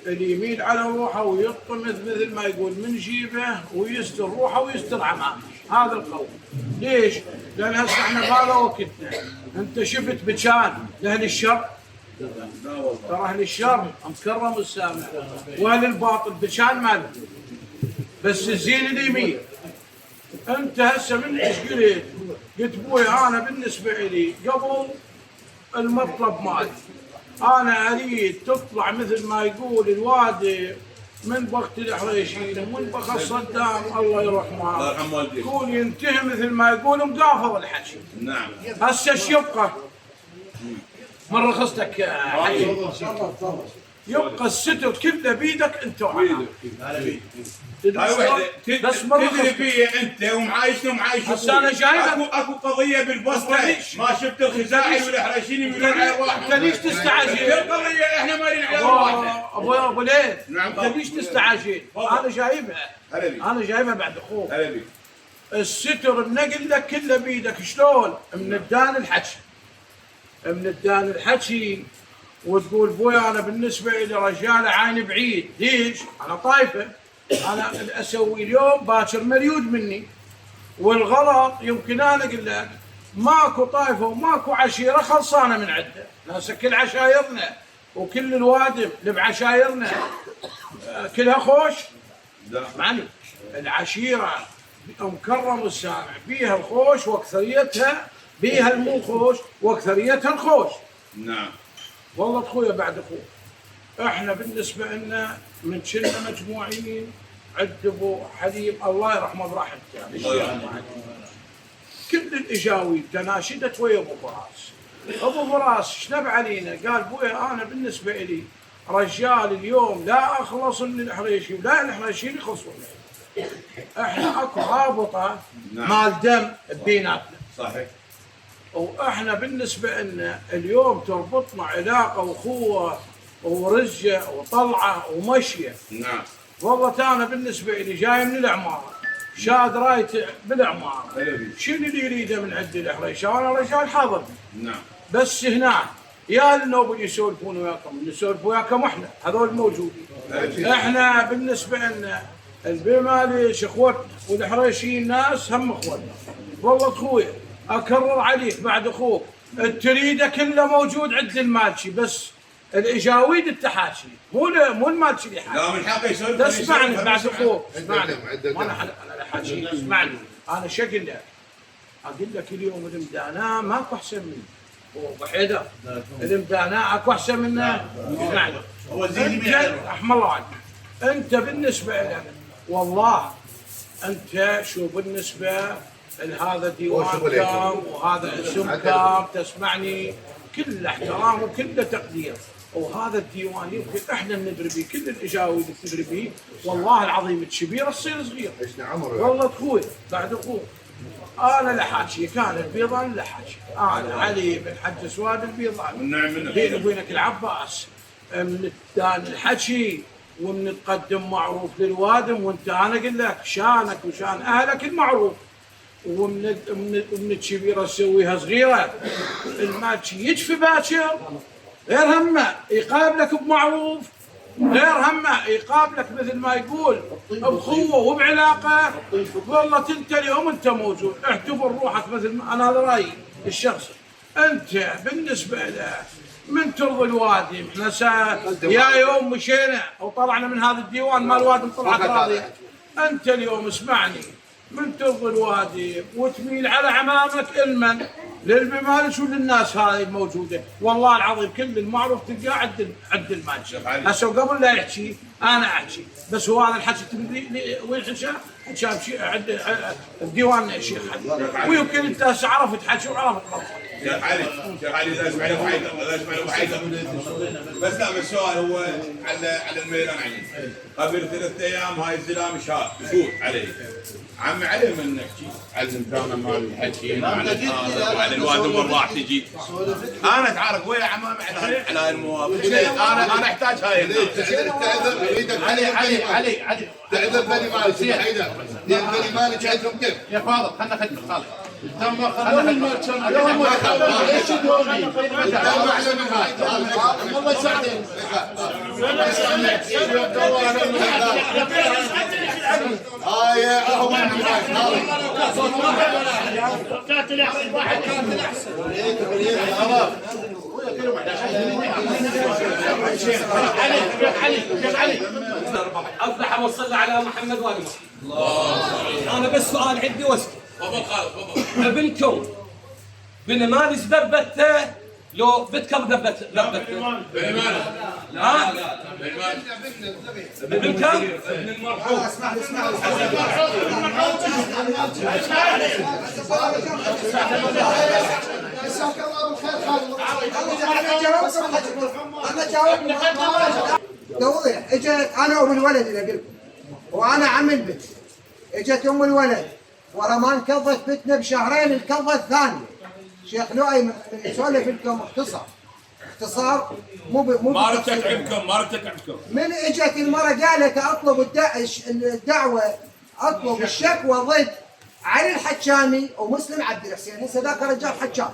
اللي يميل على روحه ويطمث مثل ما يقول من جيبه ويستر روحه ويستر عمامه. هذا القوي. ليش؟ لان هسه احنا بهذا وقتنا انت شفت بكان لاهل الشر ترى اهل الشر مكرم السامع واهل الباطل بكان ماله بس الزين اليمين. انت هسه من ايش قلت بوي انا بالنسبه لي قبل المطلب مالي انا اريد تطلع مثل ما يقول الوادي من بخت الحريشين ومن بخت صدام الله يرحمه الله يرحم والديك يقول ينتهي مثل ما يقول مقافض الحكي. نعم هسه ايش يبقى؟ من رخصتك يبقى الستر كله بيدك انت وعمامك. هاي وحده بس تدري فيا انت ومعايشنا بس انا جايبك اكو قضيه بالبصره ما شفت الخزاعي والحراشين يميلون على ارواحهم. انت ليش تستعجل؟ القضيه احنا مالين على ارواحنا. ابو ليث نعم انت ليش تستعجل؟ انا جايبها بعد اخوك. الستر النقل لك كله بيدك شلون؟ من الدان الحكي وتقول بوي انا بالنسبه لي رجال عين بعيد. ليش؟ انا طايفه انا اسوي اليوم باكر مريود مني والغلط يمكن انا اقول لك ماكو طائفه وماكو عشيره خلصانه من عده. ناس كل عشايرنا وكل الوادم اللي بعشايرنا كلها خوش. معني العشيره مكرم السامع بيها الخوش واكثريتها بيها المو خوش واكثريتها الخوش. نعم والله اخويا بعد اخوك احنا بالنسبه لنا من كنا مجموعين عند ابو حليم الله يرحمه برحمته كل الاجاويب تناشدت ويا ابو فراس. ابو فراس شنب علينا قال بويا انا بالنسبه لي رجال اليوم لا اخلص من الحريشي ولا الحريشيين يخلصون. احنا اكو رابطه مال دم بيناتنا. صحيح. واحنا بالنسبه لنا اليوم تربطنا علاقه واخوه ورجه وطلعه ومشيه. نعم. والله انا بالنسبه لي جاي من العماره شاد رايت بالعماره شنو اللي يريده من عند الحريشه؟ انا رجال حاضر. نعم. بس هنا يا النوبل يسولفون وياكم نسولف وياكم احنا هذول موجودين. احنا بالنسبه لنا البيماليش اخوتنا والحريشيين ناس هم اخوتنا. والله اخويا اكرر عليك بعد اخوك التريده كله موجود عند المالشي بس الاجاويد التحاشي مو المال شي حاجه. لا من حقه يسولف. تسمعني بعد اخوك، اسمعني عدة انا حاجي اسمعني. انا شو اقول لك؟ اقول لك اليوم المداناه ماكو احسن منه. ابو حيدر المداناه اكو احسن منه. اسمعني هو زين رحم الله عليك. انت بالنسبه لك والله انت شو بالنسبه لهذا ديوان كام وهذا اسم كام، تسمعني، كل احترام وكل تقدير. وهذا الديوان يمكن احنا ندري به، كل الاجاويد تدري به، والله العظيم الكبير تصير صغير. والله اخوي بعد اخوي انا لحاكي كان البيضان لحاكي، انا علي بن حج سواد البيضان بيني وبينك العباس من الحكي ومن تقدم معروف للوادم، وانت انا اقول لك شانك وشان اهلك المعروف، ومن الكبيره تسويها صغيره. الماكي يجفي باكر غير همه يقابلك بمعروف، غير همه يقابلك مثل ما يقول بأخوة وبعلاقه. والله انت اليوم انت موجود، اعتبر روحك مثل ما انا هذا رايي الشخصي. انت بالنسبه له من ترضي الوادم، احنا يا يوم مشينا وطلعنا من هذا الديوان ما الوادم طلعت راضيه. انت اليوم اسمعني، من ترضي الوادم وتميل على عمامك المن للممالك وللناس هاي الموجوده، والله العظيم كل المعروف تلقاه عند المالك. هسه قبل لا يحكي انا احكي، بس هو هذا الحكي تدري وين حكى؟ حكى عند الديوان الشيخ علي، ويمكن انت هسه عرفت حكي وعرفت غلط. شيخ علي لا اسمع له حيدر، لا اسمع له حيدر. بس لا السؤال هو على الميلان علي. قبل 3 ايام هاي الزلام شاب يفوت علي. عمي علي من نحكي على الزنتانه مال الحكي وعلى الوادم والراح تجي. انا اتعارك ويا عمامي على هاي المواضيع. انا احتاج هاي علي تعذر بني مالك حيدر، لان بني مالك عندهم كيف يا فاضل خلنا خدمة خالد. تم خلوني ليش تدورني؟ الله يساعدك. يا هو علي افلح وصلنا على محمد وآل محمد. انا بس سؤال عندي واسكت. ابنكم بن مالك ذبته لو بنتكم ذبته؟ ها؟ ابن كم؟ ابن المرحوم. اسمع انا جاوبني توضيح. اجت انا ام الولد اللي قلت، وانا عم البنت. اجت ام الولد ورا ما انقضت بنتنا بشهرين انقضت الثانيه. شيخ لؤي يسولف لكم اختصار ما ردت تعبكم. من اجت المراه قالت اطلب الدعوه، اطلب الشكوى ضد علي الحجامي ومسلم عبد الحسين. هسه ذاك الرجال حجام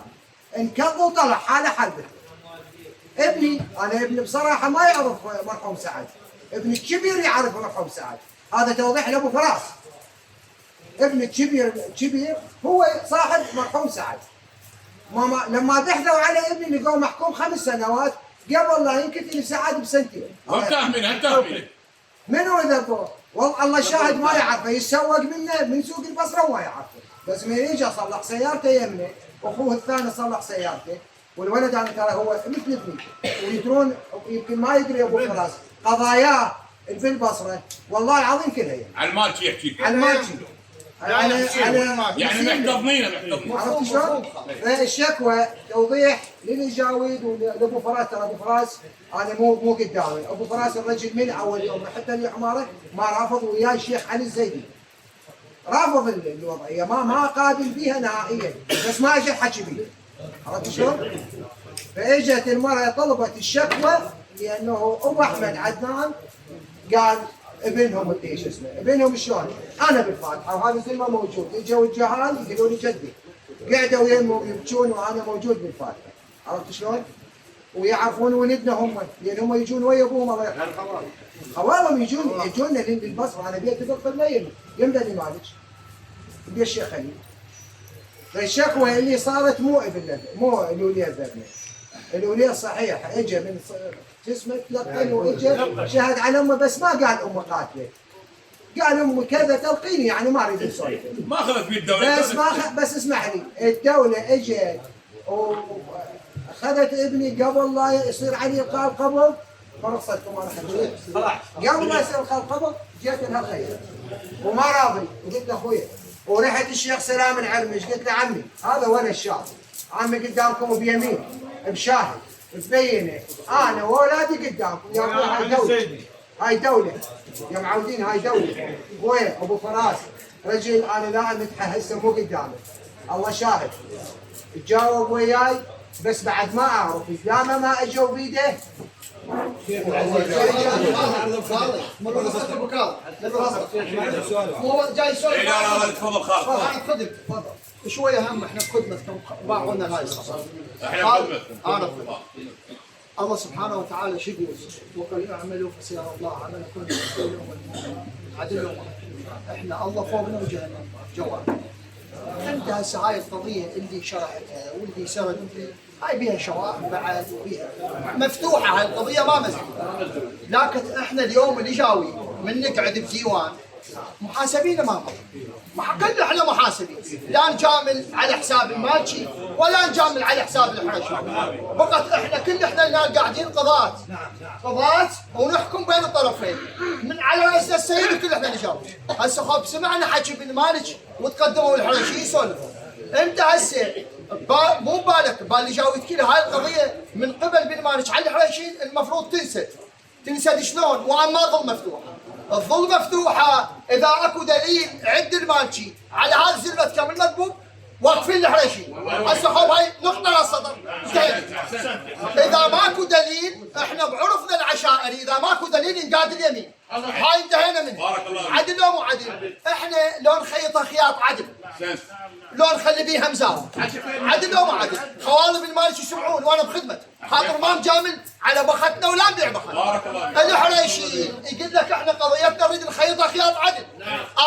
انقض وطلع حاله حلبه. ابني انا ابني بصراحه ما يعرف مرحوم سعد، ابني الكبير يعرف مرحوم سعد. هذا توضيح لابو فراس. ابني الكبير هو صاحب مرحوم سعد. لما بحثوا على ابني لقوا محكوم 5 سنوات قبل لا ينقتل سعد بسنتين. انت من هو ذا؟ والله الله شاهد ما يعرفه، يتسوق منه من سوق البصره وما يعرفه، بس من يجي اصلح سيارته يمه، واخوه الثاني صلح سيارته، والولد انا ترى هو مثل ابني، ويدرون يمكن ما يدري ابو فراس قضاياه بالبصره والله العظيم كلها على المالكي يحكي على المالكي يعني محتضنين. عرفت شلون؟ الشكوى توضيح للجاويد ولابو فراس. ترى ابو فراس انا مو قدامي، ابو فراس الرجل من اول يوم حتى لي عماره ما رافض وياه الشيخ علي الزيدي. رافض الوضعيه ما قابل بها نهائيا، بس ما اجى حكي بيها. عرفت شلون؟ فاجت المراه طلبت الشكوى لانه ابو احمد عدنان قال ابنهم ايش اسمه؟ ابنهم شلون؟ انا بالفاتحه وهذا زي ما موجود، اجوا الجهال يقولوا لي جدي. قعدوا يمهم يبكون وانا موجود بالفاتحه. عرفت شلون؟ ويعرفون ولدنا هم، لان هم يجون ويا ابوهم الله يرحمه. خوالهم يجون للبصره. انا بيت بالقبله يمدى لي مالك. بيت الشيخ علي. فالشكوى اللي صارت مو لولي الذبني. الولي الصحيح اجى من شو اسمه تلقن واجى شهد على امه بس ما قال امه قاتله. قال امه كذا تلقيني يعني ما اريد اسولف. ما اخذت في الدوله بس بس اسمح لي الدوله اجت واخذت ابني قبل لا يصير عليه القاء قبض فرصتكم انا حكيت. قبل ما يصير القاء قبض جيت لها خير وما راضي قلت له اخوي ورحت الشيخ سلام العلمش قلت له عمي هذا ولا الشاهد عمي قدامكم بيمين بشاهد ببينه انا واولادي قدامكم يا ابو هاي دوله هاي دوله يا معودين هاي دوله وين ابو فراس رجل انا لا امدحه هسه مو قدامي الله شاهد تجاوب وياي بس بعد ما اعرف دام ما اجوا بيده هو جاي يسولف. لا تفضل خالد. تفضل شويه هم احنا بخدمتكم باعونا هاي احنا بخدمتكم. الله سبحانه وتعالى شو يقول؟ وقل اعملوا فسيرى الله عملكم عدلهم. احنا الله فوقنا وجهنم جواب. انت هسه هاي القضيه اللي شرحتها واللي سرد هاي بيها شواهد بعد وبيها مفتوحه هاي القضيه ما مسدوده. لكن احنا اليوم اللي جاوي من نقعد بديوان محاسبين امام الله. كلنا احنا محاسبين، لا نجامل على حساب المالكي ولا نجامل على حساب الحرشاوي. فقط احنا كلنا قاعدين قضاة ونحكم بين الطرفين من على راس السيد كل احنا نجاوب. هسه خب سمعنا حكي بن مالك وتقدموا الحرشي يسولفوا. انت هسه مو بالك باللي جاوبت كذا هاي القضيه من قبل بن مالك على الحرشي المفروض تنسد شلون وان ما ظل مفتوحه. الظل مفتوحه اذا اكو دليل عند المالكي على هذا الزلمه كامل مذبوب واقفين الحرشي. هسه خب هاي نقطه على الصدر انتهت. اذا ماكو دليل احنا بعرفنا العشائري اذا ماكو دليل ينقاد اليمين. هاي انتهينا منه. عدل لو مو عدل؟ احنا لو نخيطها خياط عدل لو نخلي بيه همزات عدل لو ما عدل؟ خوالب المالكي يسمعون وانا بخدمته خاطر ما مجامل على بختنا ولا نبيع بختنا. الحريشي يقول لك احنا قضيتنا نريد نخيطها خياط عدل.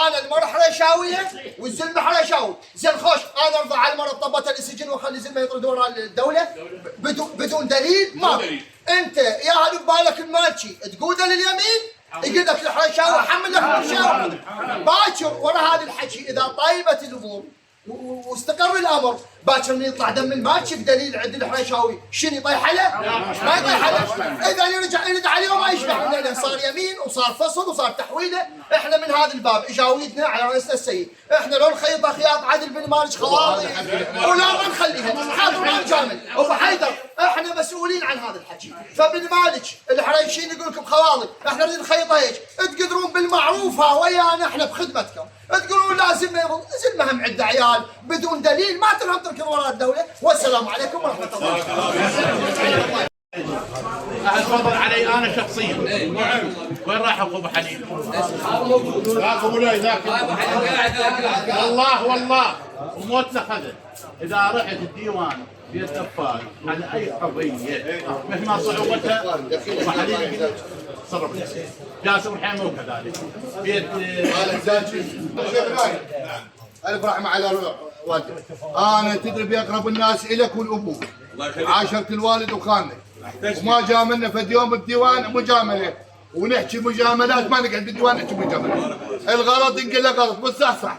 انا المرة حريشاويه والزلمه حريشاوي زين خوش انا ارضى على المرة طبتها للسجن واخلي زلمه يطرد وراء الدوله بدون دليل ما انت يا هل ببالك المالكي تقوده لليمين يقول لك الحريشاوي حمل لك الحريشاوي باكر ورا هذا الحكي اذا طيبت الامور واستقر الامر باكر من يطلع دم المالكي بدليل عند الحريشاوي شنو يطيح له؟ ما يطيح له. اذا يرجع يرد عليه وما يشبع لانه صار يمين وصار فصل وصار تحويله. احنا من هذا الباب اجاويدنا على رئيس السيد احنا لو نخيطها خياط عدل بن مالك خواضي ولا ما نخليها خاطر ما نجامل. ابو حيدر احنا مسؤولين عن هذا الحكي. فبن مالك الحريشين يقول لكم خواضي احنا نريد نخيطها هيك تقدرون بالمعروف ويانا احنا بخدمتكم تقولون لازم زلمه هم عده عيال بدون دليل ما ترهم تركض وراء الدوله. والسلام عليكم ورحمه الله. الفضل علي انا شخصيا. وين راح ابو حليم؟ لا قبلوا ذاك والله وموتنا خذل. اذا رحت الديوان في الدفار على اي قضيه مهما صعوبتها ابو حليم صرف جاسم الحين مو كذلك. بيت الف رحمه على والدك. انا تدري باقرب الناس اليك والابوك عاشرة الوالد وخانك وما جاملنا في يوم بالديوان مجامله ونحكي مجاملات ما نقعد بالديوان نحكي مجاملات. الغلط ينقل له غلط بس صح.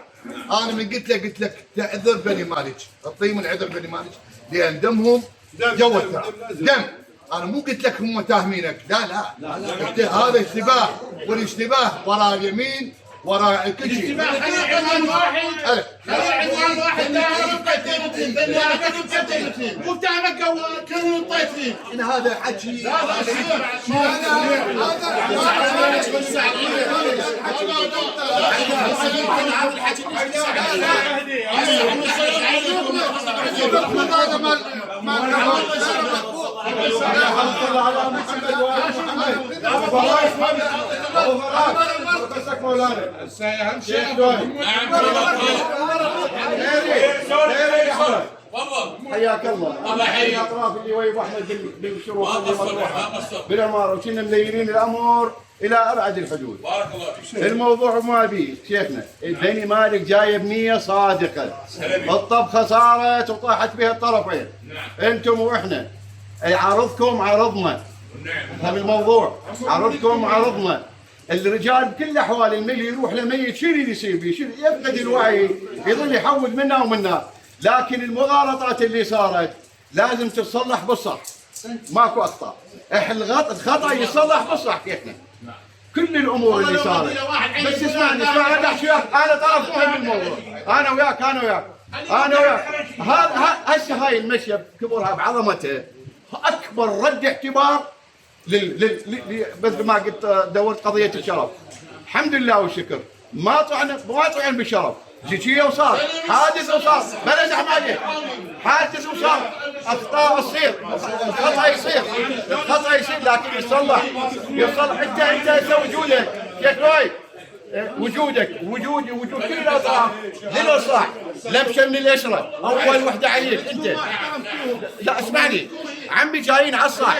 انا من قلت لك تعذر بني مالك اعطيهم العذر بني مالك لان دمهم جو دم. انا مو قلت لك هم تاهمينك لا هذا اشتباه والاشتباه وراء اليمين وراء كل شيء. خلي عنوان واحد متهمك كانوا مطيفين. هذا حكي اهم شيء حياك الله. الله يحييك. الاطراف اللي ويا ابو احمد بالشروق بالاماره وكنا مليلين الامر الى ابعد الحدود. بارك الله فيك. الموضوع ما بيه شيخنا بني مالك جايب نيه صادقه. الطبخه صارت وطاحت بها الطرفين. انتم واحنا عرضكم عرضنا هذا الموضوع، عرضكم عرضنا. الرجال بكل الاحوال الملي يروح لميت شنو يصير فيه؟ شنو يفقد الوعي، يظل يحول منا ومنا. لكن المغالطات اللي صارت لازم تتصلح بالصح، ماكو اخطاء. الخطا يصلح بالصح كيفنا. كل الامور اللي صارت بس اسمعني هذا اشياء انا طرف مهم بالموضوع. انا وياك هسه هاي المشيه بكبرها بعظمتها اكبر رد اعتبار مثل ما قلت دورت قضيه الشرف. الحمد لله والشكر ما طعن بالشرف. جيشيه وصار حادث وصار بلا زحمه عليه، حادث وصار اخطاء تصير، الخطا يصير لكن يصلح. انت وجودك يا كويس، وجود كل الاطراف للاصلاح. لبشه من اليسرى اول وحده عليك انت. لا اسمعني عمي جايين على الصح،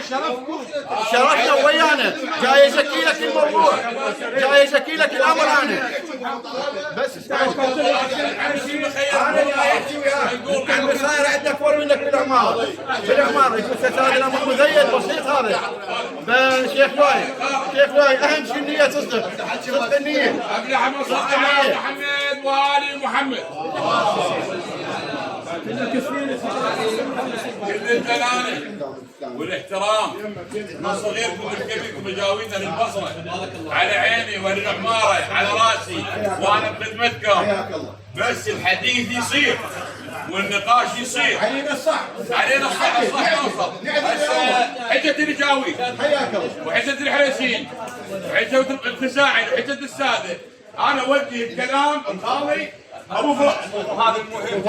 شرفنا ويانا، جاي ازكي لك الموضوع، جاي ازكي لك الامر. انا بس اسمعني انا جاي احكي وياك. عمي صاير عندك اكبر منك بالعمار يقول هذا الامر مزيد بسيط. هذا شيخ لوي اهم شيء النيه تصدق النيه. اللهم صل على محمد وآل محمد. كل الجلالة والاحترام من صغيركم وكبيركم مجاوينا للبصرة، على عيني وللعمارة على راسي وانا بخدمتكم. بس الحديث يصير والنقاش يصير علينا الصح نوصل. حجة الجاوي وحجة الحريسين وحجة الخزاعي وحجة السادة، انا اوجه الكلام الخالي ابو فراس. هذا المهم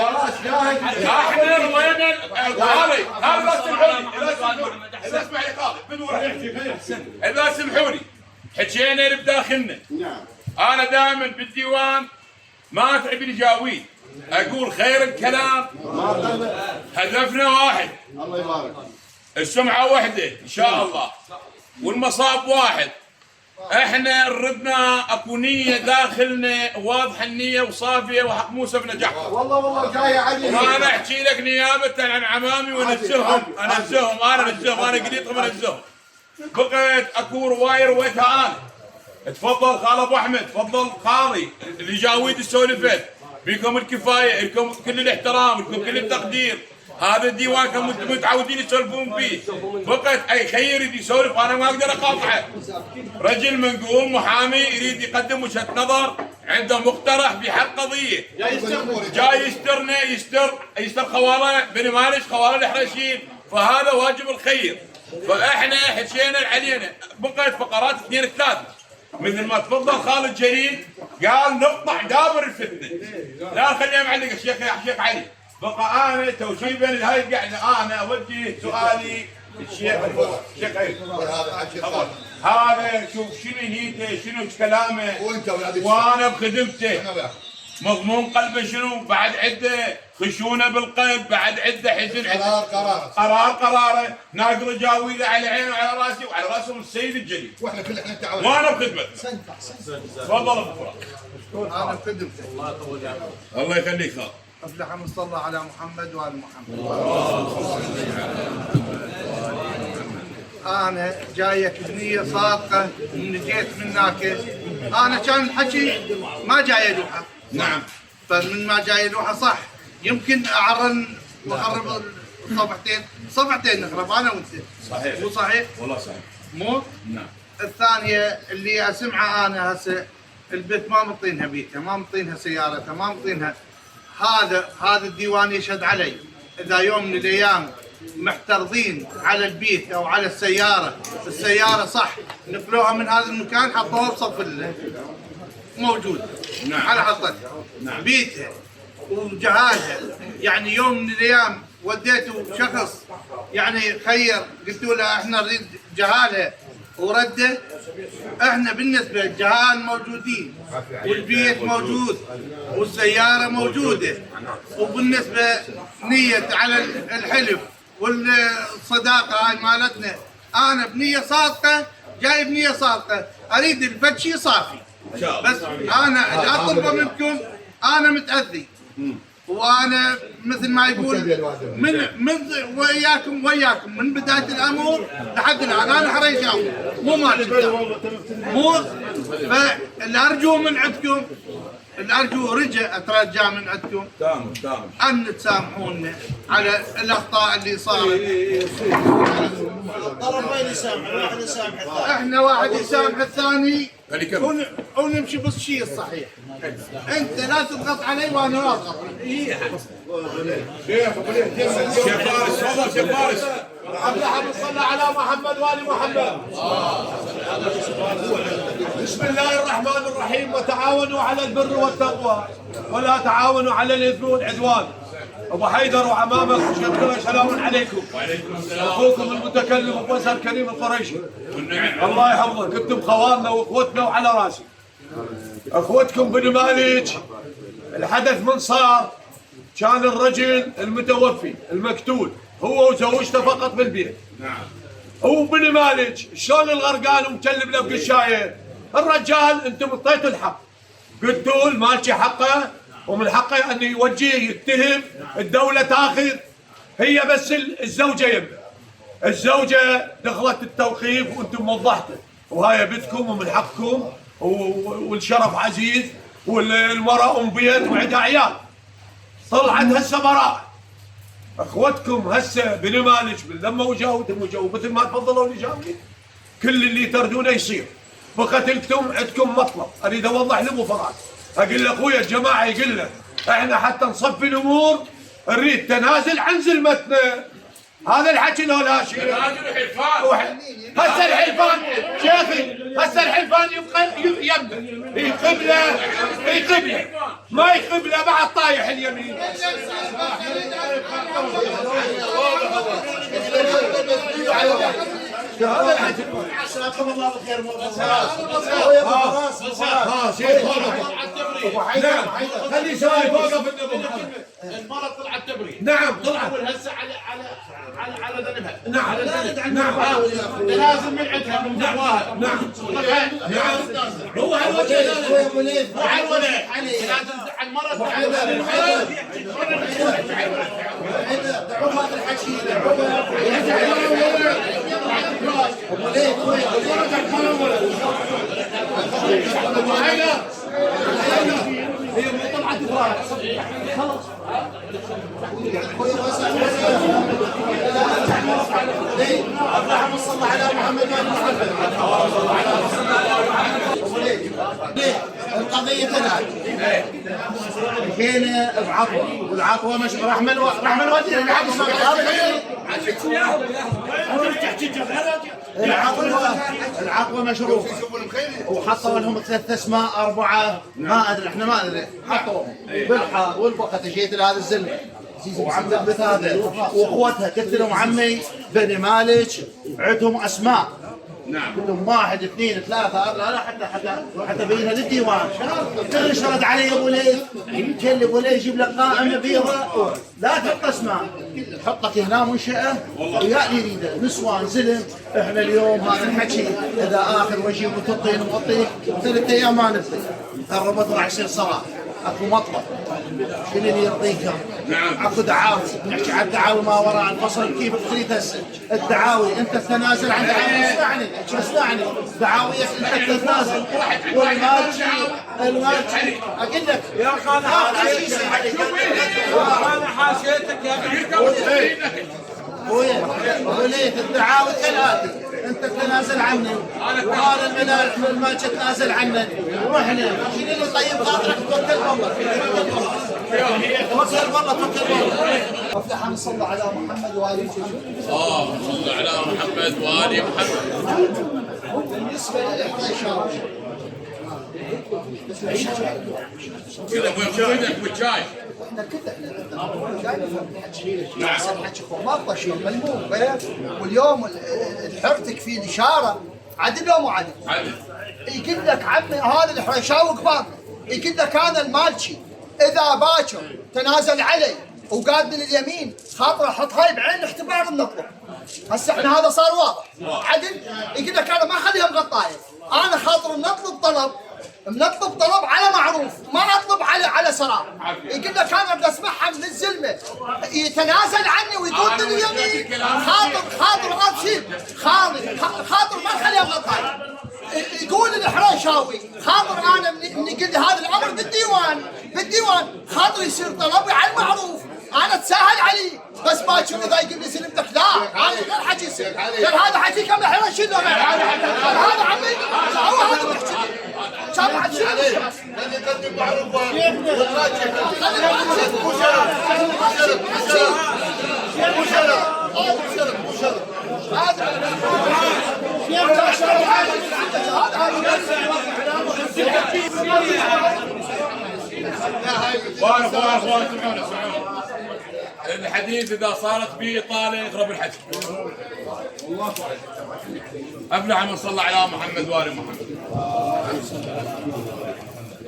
احنا رضينا الخالي. هذا لا تسمحوني اذا اسمع لي قاضي اذا سمحوني حكينا بداخلنا. انا دائما بالديوان ما اتعب الجاويد، اقول خير الكلام هدفنا واحد، الله يبارك، السمعه واحده ان شاء الله والمصاب واحد. احنا ردنا اكو نيه داخلنا واضحه النيه وصافيه وحق موسى بن جعفر. والله جايه علي. وانا احكي لك نيابه عن عمامي ونزههم، انا قريتهم انزههم. بقيت اكو روايه رويتها انا. تفضل خال ابو احمد، تفضل خالي اللي جاويد السولفت، بكم الكفايه، لكم كل الاحترام، لكم كل التقدير. هذا الديوان كانوا متعودين يسولفون فيه. فقط اي خير يريد يسولف انا ما اقدر اقاطعه. رجل منقوم محامي يريد يقدم وجهه نظر، عنده مقترح في حق قضيه، جاي يسترنا يستر خواره بني مالش، خواره الحرشين، فهذا واجب الخير. فاحنا حكينا علينا بقيت فقرات 2 3 مثل ما تفضل خالد جليل قال نقطع دابر الفتنه، لا خليها معلقه الشيخ علي. بقى انا توجيبا لهاي القعده انا اوجه سؤالي للشيخ علي. هذا شوف شنو نيته، شنو كلامه، وانا بخدمته. مضمون قلبه شنو؟ بعد عده خشونه بالقلب، بعد عده حزن، قراره ناقر جاويده على عيني وعلى راسي وعلى راسهم السيد الجليل. واحنا كلنا تعاون وانا بخدمته. تفضل ابو فراس. انا بخدمته. الله يخليك خالد. افلح من صلى على محمد وآل محمد. انا جايك بنيه صادقه من جيت من هناك. انا كان الحكي ما جاي لوحه. نعم. فمن ما جاي لوحه صح يمكن اعرن واخرب صفحتين نخرب انا وانت. صحيح. مو صحيح؟ والله صحيح. مو؟ نعم. الثانيه اللي اسمعها انا هسه البيت ما مطينها بيتها، ما مطينها سيارتها، ما مطينها. هذا الديوان يشهد علي. اذا يوم من الايام محترضين على البيت او على السياره صح نقلوها من هذا المكان حطوها بصف موجود. نعم. على حطتها. نعم. بيتها وجهازها، يعني يوم من الايام وديته شخص يعني خير قلتوا له احنا نريد جهالها ورده. احنا بالنسبه للجهال موجودين والبيت موجود والسياره موجوده، وبالنسبه نيه على الحلف والصداقه هاي مالتنا انا بنيه صادقه، جاي بنيه صادقه، اريد الفتشي صافي. بس انا اطلب منكم، انا متاذي وانا مثل ما يقول من وياكم من بدايه الامر لحد الان انا حريج جاوب مو ماشي مو. فاللي ارجو من عندكم، اللي ارجو اترجى من عندكم ان تسامحونا على الاخطاء اللي صارت. الطرفين يسامحوا، واحد يسامح الثاني. احنا واحد يسامح الثاني ونمشي بالشيء الصحيح. انت لا تضغط علي وانا لا اضغط عليك. شيخ فارس تفضل شيخ فارس. قبل أن نصلي على محمد وآل محمد. بسم الله الرحمن الرحيم. وتعاونوا على البر والتقوى ولا تعاونوا على الإثم والعدوان. أبو حيدر وعمامك وشيخنا سلام عليكم. وعليكم السلام. أخوكم المتكلم أبو بسر كريم القريشي. الله يحفظك، كنتم خواننا وأخوتنا وعلى راسي. أخوتكم بن مالك الحدث من صار كان الرجل المتوفي المقتول هو وزوجته فقط بالبيت. نعم. هو بن مالك شلون الغرقان ومكلم له بقشايه. الرجال انتم اعطيتوا الحق، قلتوا المالكي حقه ومن حقه ان يوجه يتهم الدوله تاخذ. هي بس الزوجه يمه، الزوجه دخلت التوقيف وانتم وضحتوا وهاي بنتكم ومن حقكم والشرف عزيز والمراه ام بيت وعندها عيال. طلعت هسه براءه. اخوتكم هسه بن مالك لما وجاوتهم مثل ما تفضلوا الاجابه كل اللي تردونه يصير. بقتلتم عندكم مطلب. اريد اوضح لابو فراس، اقول له اخويا الجماعه يقول له احنا حتى نصفي الامور نريد تنازل عن زلمتنا. هذا الحكي لو لا شيء. هسه الحلفان شيخي، هسه الحلفان يبقى يمه يقبله ما يقبله بعد طايح اليمين. جزاكم الله بالخير. خلي شايف واقف المرأة طلعت تبري. نعم طلعت هسه على ذنبها. نعم نعم لازم من عندها من دعواها. نعم هو هالوجه مو على الولد. عن مرض هي مو طلعت خلاص. اللهم صل على محمد وعلى محمد. القضية تنال كان بعطوة والعطوة مش رحمة الوزير العطوة مشروع وحطوا لهم 3 اسماء 4 ما ادري احنا ما ادري حطوهم بالحار والبقت. جيت لهذا الزلمه وعم البث هذا واخوتها قلت لهم عمي بني مالك عندهم اسماء. نعم. كلهم 1 2 3 4 حتى بينها للديوان. تنشرد علي ابو ليث يمكن ابو ليث يجيب لك قائمه بيضاء لا تحط اسماء، حطك هنا منشاه ويا يريده نسوان زلم. احنا اليوم هذا الحكي اذا اخر وجه وتعطيني ومعطيك 3 ايام ما نفذ. قربت راح يصير صلاه اكو مطلب شنو اللي يرضيك؟ نعم. اكو دعاوي نحكي عن الدعاوي ما وراء الفصل كيف تريد هسه الدعاوي انت تتنازل عن دعاوي. اسمعني دعاويك انت تتنازل والمالكي اقول لك يا خالد انا حاشيتك يا وليت الدعاوي ثلاثه انت تتنازل عني وهذا المالكي تتنازل عني واحنا شنو اللي طيب خاطرك توكل والله توكل والله توكل والله. افتح نصلي على محمد وآل محمد. صل على محمد وآل محمد. بالنسبه للاحتشام كذا وينك والشاي. احنا كذا جاينا الحكي احسن حكي خماطه شيء ملموم واليوم حرتك في الاشاره عدل لو مو عدل؟ عدل. يقول لك عمي هذا الحرشاوي كبار يقول لك انا المالكي اذا باكر تنازل علي وقاد من اليمين خاطر احط هاي بعين الاعتبار النطلب. هسه احنا هذا صار واضح عدل. يقول لك انا ما اخليها مغطايه، انا خاطر نطلب طلب على معروف ما اطلب على سراب. يقول لك انا بدي اسمعها نجيبه يتنازل عني ويقول اليمين، خاطر ما تصير خاطر ما نخليه غلطان. يقول الحريشاوي خاطر انا من قلت هذا الامر بالديوان خاطر يصير طلبي على المعروف، انا اتساهل عليه بس ما تشوف اذا يقول لي سلمتك لا انا غير حكي يصير. قال هذا حكي كم الحين شنو هذا عمي هو هذا اللي يحكي كان بعد شنو خلي يقدم معروفه مو شرط اسمعوني الحديث اذا صارت به طاله يخرب الحديث. افلح من صلى على محمد وال محمد.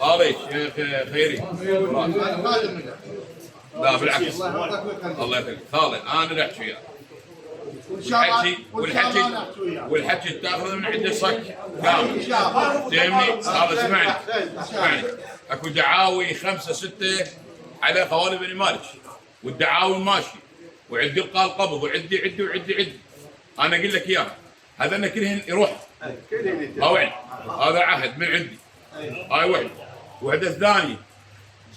عليك شيخ خيري. لا بالعكس الله يخليك خالد انا اللي احكي وياك. والحكي تاخذه من عند صك كامل. فهمني؟ هذا اسمعني اكو دعاوي 5 6 على خوالي بن مالك والدعاوي ماشي وعندي القال قبض وعندي انا اقول لك اياها هذا كلهن يروح هذا عهد من عندي. هاي وحده ثانيه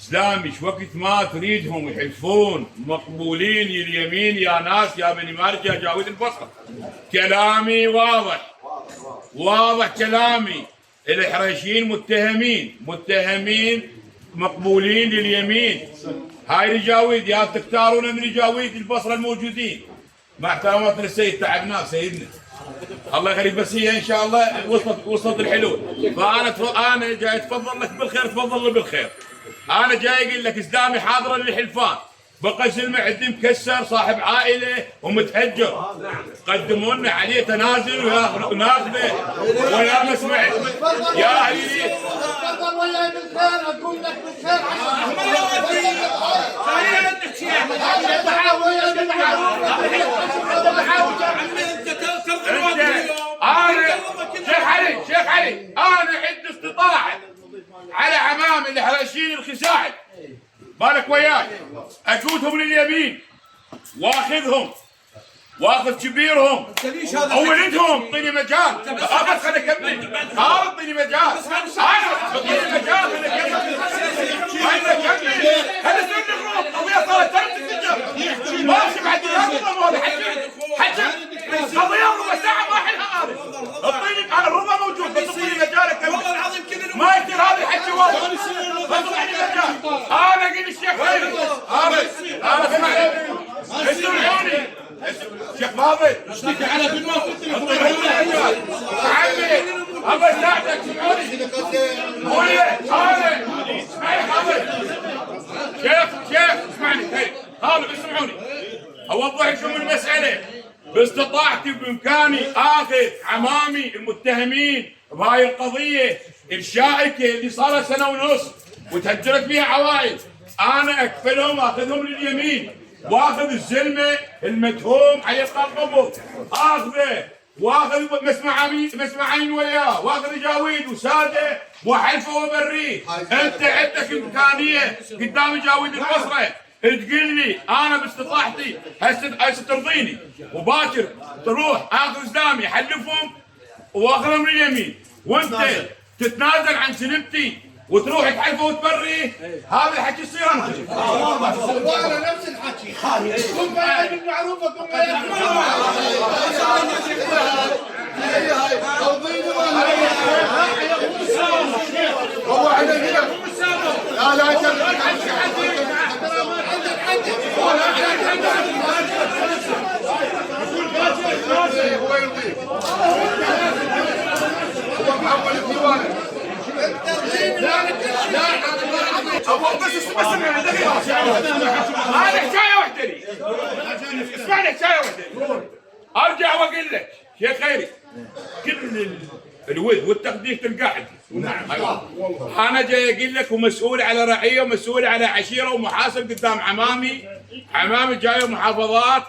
اسلامي وقت ما تريدهم يحلفون مقبولين اليمين يا ناس يا بني مالك يا جاويد البصره. كلامي واضح كلامي. الحريشين متهمين مقبولين لليمين. هاي الجاويد يا تختارون من جاويد البصره الموجودين مع احتراماتنا للسيد تعبناه سيدنا الله يخليك بس هي ان شاء الله وصلت الحلول. فانا جاي اتفضل لك بالخير تفضل لي بالخير. انا جاي اقول لك اسلامي حاضره للحلفان بقى زلمه عندي مكسر صاحب عائله ومتهجر قدموا لنا عليه تنازل وناخذه ولا مسمع يا اهلي تفضل وياي بالخير اقول لك بالخير شيخ علي انا عندي استطاعه على عمام الحريشين الخزاعي بالك وياي اقودهم لليمين واخذ كبيرهم اولدهم اعطيني مجال ابد خليني اكمل اعطيني مجال اعطيني مجال خليني اكمل هذا سن الروم قضيه صارت 3 سنين ماشي بعد الرضا حكي قضيه ربع ساعه ما حلها هذه اعطيني انا الرضا موجود بس اعطيني مجال اكمل والله العظيم كل ما يصير هذا الحكي واضح بس اعطيني مجال انا اقول الشيخ خيري انا اسمعني شيخ فاضل اشتكي على بن ماضي عمي ابى اساعدك اسمعوني قولي انا اسمعني فاضل شيخ اسمعني خالد اسمعوني اوضح لكم المساله باستطاعتي بامكاني اخذ عمامي المتهمين بهاي القضيه الشائكه اللي صار 1.5 سنة وتهجرت فيها عوائل انا اكفلهم اخذهم لليمين واخذ الزلمه المتهوم على القبض اخذه واخذ مسمعين وياه واخذ جاويد وساده وحلفه وبريه. انت عندك امكانيه قدام جاويد البصره تقول لي انا باستطاعتي هسه ترضيني وباكر تروح اخذ اسلامي احلفهم واخذهم لليمين وانت تتنازل عن سلمتي وتروح تحلفه وتبريه. هذا الحكي يصير انت وانا نفس الحكي ثم بالمعروفه ثم هاي توضيح هو على هنا هو يرضيك هو محول الديوان هذه حكايه وحده لي اسمعني حكايه وحده ارجع واقول لك شيخ خيري كل الود والتقديس تلقاه نعم انا جاي اقول لك ومسؤول على رعيه ومسؤول على عشيره ومحاسب قدام عمامي جايه محافظات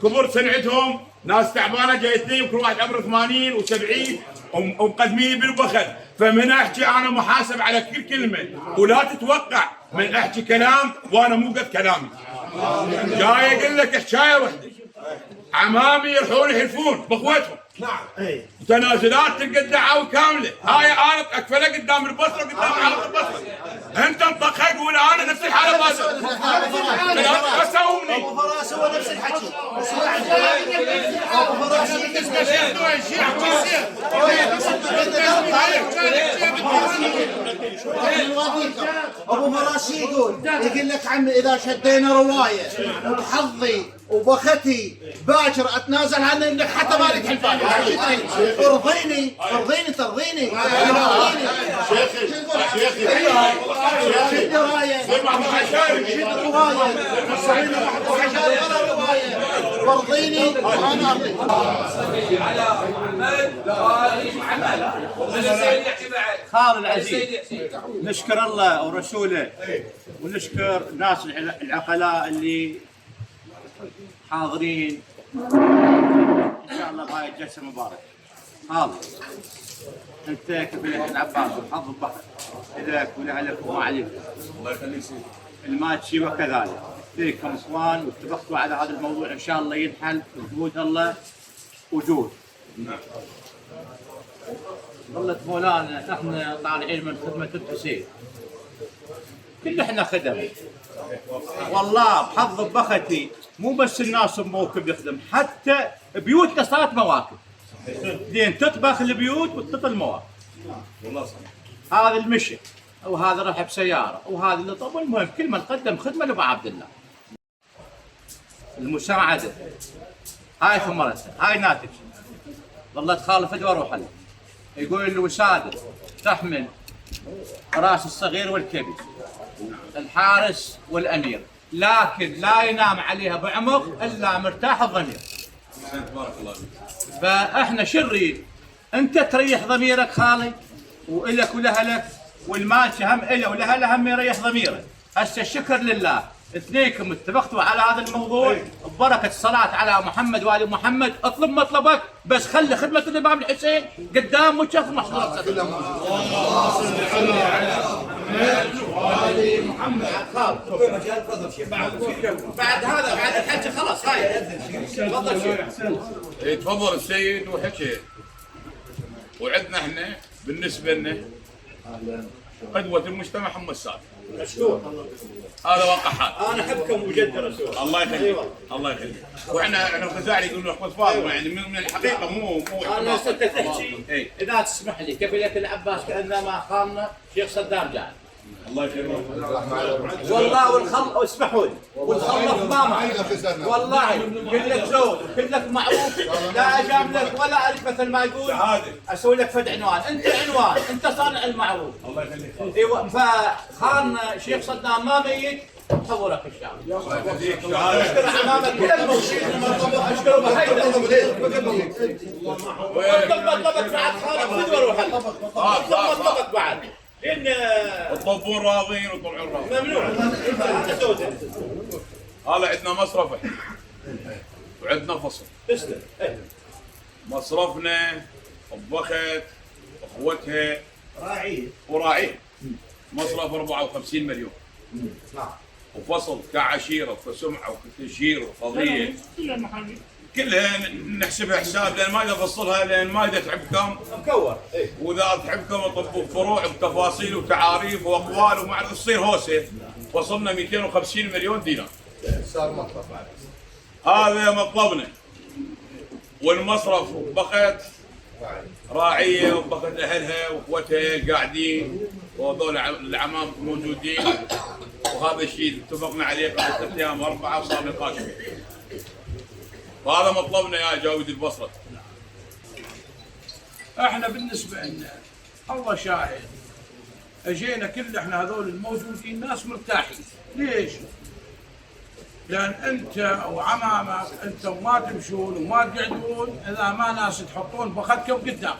كبر سنعتهم ناس تعبانه جايتني وكل واحد عمره 80 و70 ومقدمين بالبخل فمن احكي انا محاسب على كل كلمه ولا تتوقع من احكي كلام وانا مو قد كلامي. جاي اقول لك حكايه وحده. عمامي يروحون يحلفون باخوتهم. نعم. تنازلات تلقى الدعاوى كامله. هاي انا اكفلها قدام البصره قدام حلقه البصره. انت انطقها قول انا نفس الحاله باسل. لا تساومني. ابو فراس هو نفس الحكي. ابو فراس ابو فراس يقول لك عمي اذا شدينا روايه وبحظي وبختي باكر اتنازل عن انك حتى مالك حلفان. ارضيني ترضيني. شيخي شد روايه وارضيني وانا ارضيك. على محمد وآل محمد. خال العزيز، نشكر الله ورسوله ونشكر الناس العقلاء اللي حاضرين ان شاء الله بهاي الجلسه المباركه. خال انت كفلك العباس وحظ البحر لك ولأهلك وما عليك. الله يخليك. الماتشي وكذلك فيكم اخوان واتفقتوا على هذا الموضوع ان شاء الله ينحل بوجود الله وجود. نعم. ظلت مولانا احنا طالعين من خدمه الحسين. كل احنا خدم. والله بحظ بختي مو بس الناس بموكب يخدم، حتى بيوتنا صارت مواكب. لين تطبخ البيوت وتطل المواكب. والله صحيح. هذا المشي وهذا راح بسياره وهذا اللي طب. المهم كل من قدم خدمه لابو عبد الله. المساعده هاي ثمرتها، هاي ناتج. ظلت خالف ادوى اروح له. يقول الوساده تحمل راس الصغير والكبير، الحارس والامير، لكن لا ينام عليها بعمق الا مرتاح الضمير. تبارك الله. فاحنا شو نريد؟ انت تريح ضميرك خالي والك ولهلك، والماشي هم اله ولهله هم يريح ضميره. هسه الشكر لله اثنينكم اتفقتوا على هذا الموضوع ببركه الصلاه على محمد وال محمد. اطلب مطلبك بس خلي خدمه الامام الحسين قدام وجهك محضر. بعد هذا بعد الحكي خلاص. هاي تفضل شيخ. تفضل السيد وحكي. وعندنا احنا بالنسبه لنا قدوه المجتمع هم السادة. مشكور. هذا واقع حال. انا احبكم وجد رسول. الله يخليك. الله يخليك. واحنا الغزالي يقولون احمد فاطمه يعني من الحقيقه مو انا صرت تحكي اذا تسمح لي كفيله العباس كانما خالنا شيخ صدام جاي. الله يخليك. والله والخل اسمحوا لي والخلف ماما والله كلك زود وكلك معروف. لا اجاملك ولا اعرف مثل ما يقول اسوي لك فد عنوان. انت عنوان، انت صانع المعروف. الله يخليك. ايوه فخالنا شيخ صدام ما ميت حضرك الشام. اشكر امامك كل الموجودين. اشكر بهيدا طبق بعد خالك فدوى روح طبق بعد لان الطبون راضين وطلعون راضين. ممنوع. هذا عندنا مصرف احنا وعندنا فصل. تسلم. مصرفنا طبخت اخوتها راعيه وراعيه. مصرف 54 مليون. نعم. وفصل كعشيره وكسمعه وكتشهير وقضيه كلها نحسبها حساب لان ما اذا افصلها لان ما اذا تعبكم مكور. واذا تعبكم اطبوا فروع وتفاصيل وتعاريف واقوال وما اعرف تصير هوسه. وصلنا 250 مليون دينار. صار مطلب. هذا مطلبنا. والمصرف بقت راعيه وبقت اهلها واخوتها قاعدين وهذول العمام موجودين. وهذا الشيء اتفقنا عليه قبل 3 ايام 4 وصار نقاش فيه. وهذا مطلبنا يا جاود البصره. احنا بالنسبه لنا الله شاهد اجينا كل احنا هذول الموجودين ناس مرتاحين. ليش؟ لان انت وعمامك انتم ما تمشون وما تقعدون اذا ما ناس تحطون بختكم قدامكم.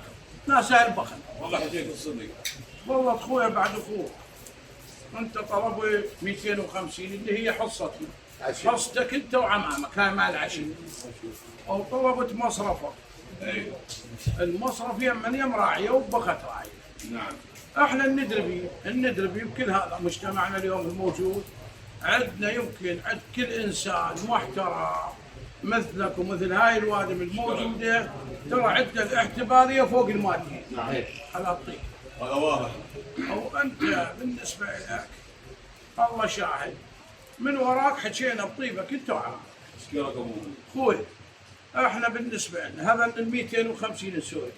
ناس اهل بخت. والله حكيت الصدق. والله اخويا بعد اخوك. انت طلبت 250 اللي هي حصتنا. حصتك انت وعمامك هاي مال العشيه. او طلبت مصرفك. المصرف يمن يم راعيه وبخت راعيه. نعم. احنا ندري بكل هذا مجتمعنا اليوم الموجود. عندنا يمكن عند كل انسان محترم مثلك ومثل هاي الوادم الموجوده، ترى عندنا الاعتباريه فوق الماديه. على الطيب. هذا واضح. وانت بالنسبه لك الله شاهد، من وراك حكينا بطيبك انت وعامل. اخوي احنا بالنسبه لنا هذا ال 250 نسوي.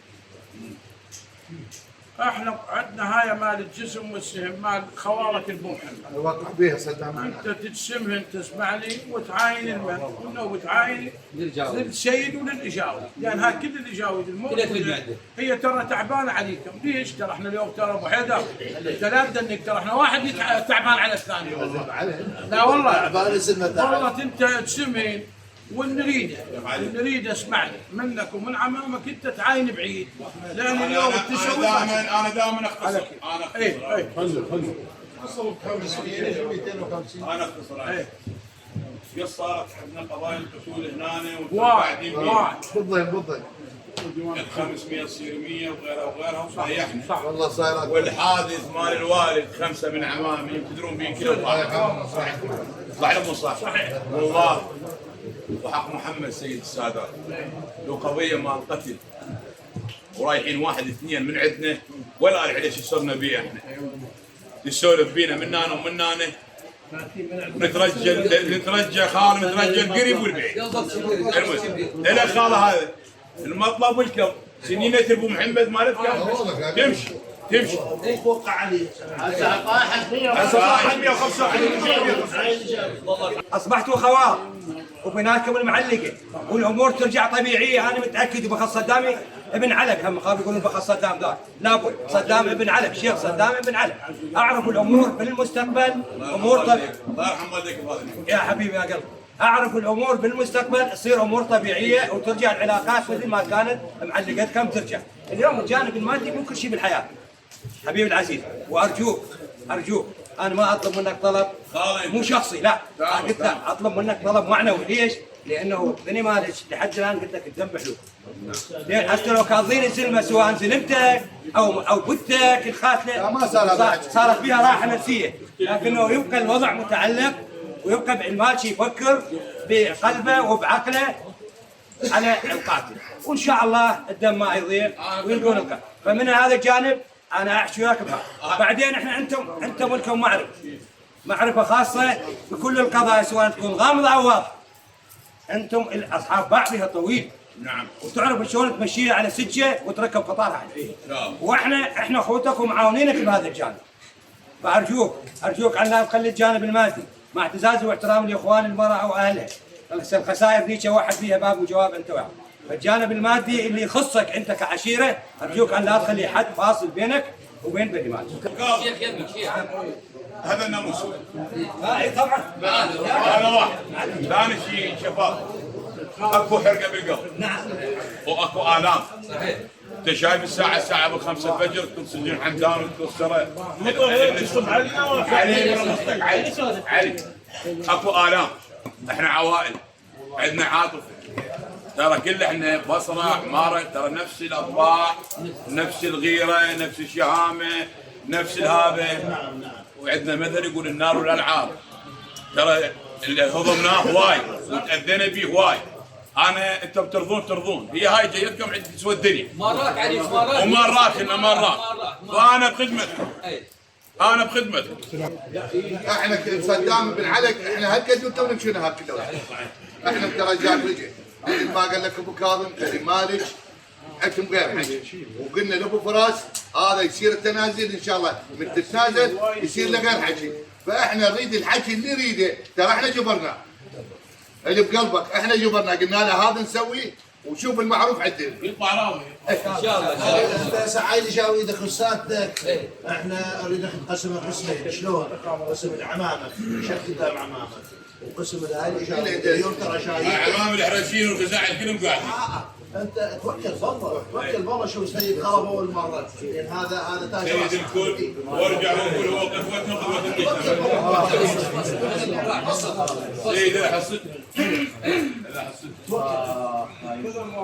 احنا عندنا هاي مال الجسم والسهم مال خوارة البو محمد. وقع بيها صدام. انت تتسمهن تسمعني وتعاين المن وتعاين للسيد وللاجاوي، لان هاي كل الاجاوي الموجوده هي ترى تعبانه عليكم. ليش؟ ترى احنا اليوم ترى ابو حيدر انت لا تدنك، ترى احنا واحد تعبان على الثاني. لا والله والله انت تسمهن ونريد اسمعني منك ومن عمامك انت تعاين بعيد، لان اليوم تسوي. انا دائما اختصر. انا اختصر. اي انا اختصر. قص صارت عندنا قضايا القتول هنا واحد بالضبط 500 تصير 100 وغيرها وصحيحنا. صح والله صايرات. والحادث مال الوالد 5 من عمامي تدرون بين كل صح ولا مو صح؟ صحيح والله. وحق محمد سيد السادات لو قضيه مال قتل ورايحين 1 2 من عندنا ولا أعرف ليش صرنا بيه احنا. تسولف بينا من هنا ومن هنا نترجى خال نترجى القريب والبعيد. المهم الاخ هذا المطلب والكم سنين ابو محمد مالتكم تمشي وقع عليه اصبحتوا خوار وبناتكم المعلقه والامور ترجع طبيعيه. انا متاكد بخص صدام ابن علق، هم خافوا يقولون بخص صدام ذاك، لابد صدام ابن علق، شيخ صدام ابن علق. اعرف الامور بالمستقبل امور طبيعيه. الله يرحم والديك يا حبيبي يا قلبي، اعرف الامور بالمستقبل تصير امور طبيعيه وترجع العلاقات مثل ما كانت معلقتكم ترجع. اليوم الجانب المادي مو كل شيء بالحياه حبيبي العزيز، وارجوك انا ما اطلب منك طلب مو شخصي، لا انا قلت لك اطلب منك طلب معنوي. ليش؟ لانه بني مالك لحد الان قلت لك الدم بحلول. لين حتى لو كاظين الزلمه سواء زلمتك او بنتك الخاتله صارت فيها راحه نفسيه، لكنه يبقى الوضع متعلق ويبقى بالمالك يفكر بقلبه وبعقله على القاتل، وان شاء الله الدم ما يضيع ويلقون القاتل. فمن هذا الجانب انا احكي وياك بها. بعدين احنا انتم لكم معرفه خاصه بكل القضايا سواء تكون غامضه او واضحه. انتم اصحاب بعضها طويل. نعم. وتعرفوا شلون تمشيها على سكه وتركب قطار عليه. واحنا اخوتك ومعاونينك بهذا الجانب. فارجوك ان لا تخلي الجانب المادي مع اعتزازي واحترامي لاخوان المراه او اهلها. الخسائر ذيك واحد فيها باب وجواب انت وياه. فالجانب المادي اللي يخصك انت كعشيره ارجوك ان لا تخلي حد فاصل بينك وبين بني مالك. هذا الناموس. اي طبعا. هذا واحد. ثاني شيء شباب اكو حرقه بالقلب. نعم. واكو الام. صحيح. انت شايف الساعه ابو 5 الفجر تنسجن حمدان وتكسره. علي. اكو الام. احنا عوائل. عندنا عاطفه. ترى كل احنا بصره عماره ترى نفس الاطباع، نفس الغيره، نفس الشهامه، نفس الهابه. وعندنا مثل يقول النار والالعاب. ترى اللي هضمناه هواي وتاذينا به هواي. انتم ترضون هي هاي جايتكم عند تسوى الدنيا. مرات عليك مرات. فانا بخدمتكم. احنا صدام بن علق احنا هالقد وانتم نمشينا هالقد. احنا بترجاك رجع مثل ما قال لك ابو كاظم اللي مالك حكم غير حكي، وقلنا لابو فراس هذا يصير التنازل ان شاء الله، من تتنازل يصير له غير حكي. فاحنا نريد الحكي اللي نريده، ترى احنا جبرناه اللي بقلبك، احنا جبرناه قلنا له هذا نسويه وشوف المعروف عدل يطلع راضي ان شاء الله. انت سعيد جاويد خصاتك احنا نريد ناخذ قسم قسمين. شلون؟ قسم العمامه شكل قدام عمامك وقسم الاهالي اليوم ترى شايف عمام الحرشين والخزاعل كلهم قاعدين. انت توكل بالله، توكل بالله. شو سيد خرب اول مره، لان هذا تاج سيد الكل وارجع وقول هو قدوتنا قدوة سيد حصتنا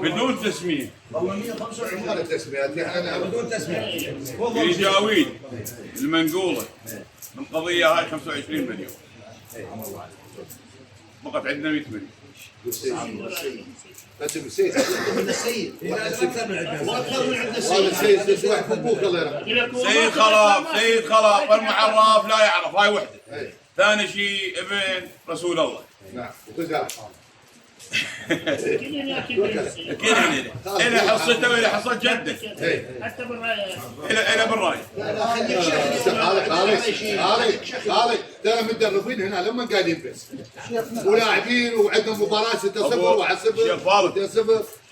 بدون تسمية. والله 125 تسميات يعني بدون تسمية. في جاويد المنقولة من قضية هاي 25 مليون. فقط عندنا 100 مليون. بس السيد من السيد اكثر من عند السيد. السيد واحد ابوك الله يرحمه. سيد خلاف والمعرف لا يعرف، هاي وحده. ثاني شيء ابن رسول الله. نعم وكذا إلى حصته وإلى حصة جده. حتى بالرايه. إلى بالرايه. خالد ترى متدربين هنا لما قاعدين بس ولاعبين وعندهم مباراة 6-0 و1-0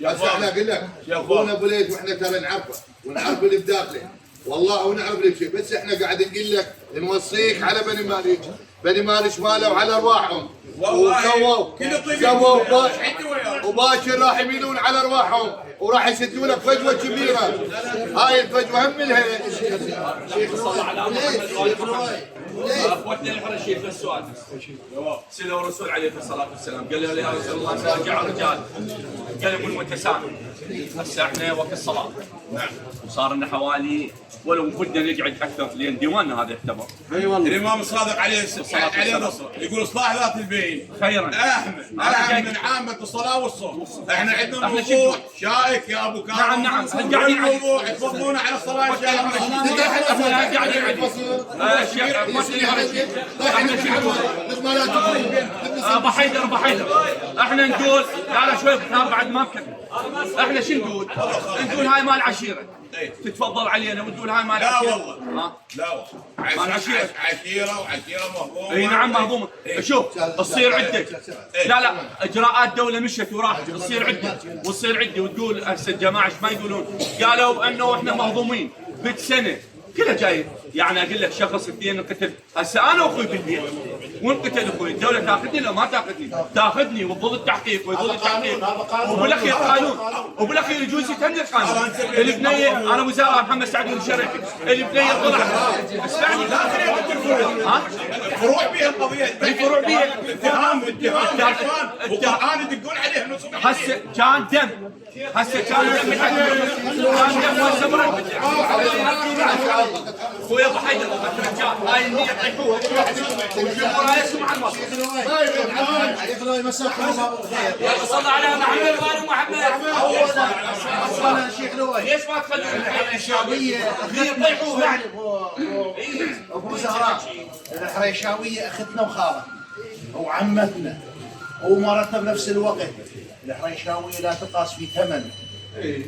6-0. هسه احنا اقول لك ابونا ابو ليث واحنا ترى نعرفه ونعرف اللي بداخله والله ونعرف اللي بشيء، بس احنا قاعد نقول لك نوصيك على بني مالك. بني مالك مالوا على ارواحهم وسووا وباشر راح يميلون على ارواحهم وراح يسدون لك فجوه كبيره. هاي الفجوه هم لها. اخوتنا الحرشين في السؤال سألوا الرسول عليه الصلاه والسلام قال له يا رسول الله رجع رجال قلبوا المتسامح. هسه احنا وقت الصلاه نعم وصار لنا حوالي ولو بدنا نقعد اكثر لان ديواننا هذا يعتبر. اي والله الامام الصادق عليه النصر يقول اصلاح ذات البين خيرا اهم من عامه الصلاه والصوم. احنا عندنا موضوع شائك يا ابو كامل. نعم قاعدين الموضوع يفضلون على الصلاه ابو حيدر احنا نقول لا شوي بعد ما بكمل. احنا شو نقول؟ نقول هاي مال عشيره تتفضل علينا ونقول هاي مال عشيره. لا والله لا والله عشيره مهضومه. اي نعم مهضومه. شوف تصير عده لا اجراءات دوله مشت وراحت تصير عده وتصير عده وتقول هسه الجماعه ايش ما يقولون؟ قالوا بانه احنا مهضومين بنت سنه كلها جاي. يعني اقول لك شخص اثنين انقتل. هسه انا واخوي بالبيت وانقتل اخوي الدوله تاخذني لو ما تاخذني؟ تاخذني وتظل التحقيق ويظل التحقيق وبالاخير قانون وبالاخير يجوز يتم القانون. البنيه انا وزاره محمد سعد الشريفي البنيه طلعت اسمعني فروع بها القضيه الفروع بها اتهام وقرآن يدقون عليه من صبح. هسه كان دم كان دم هسه مرة خويا ابو حيدر الرجال هاي النية يطيحوها ويجيبوا رايسهم على الوسط. يلا صل على محمد وال محمد. اولا شيخ لؤي ليش ما تخلون الحريشاويه يطيحوها؟ ابو زهراء الحريشاويه اختنا وخالتنا وعمتنا ومرتنا بنفس الوقت. الحريشاويه لا تقاس في ثمن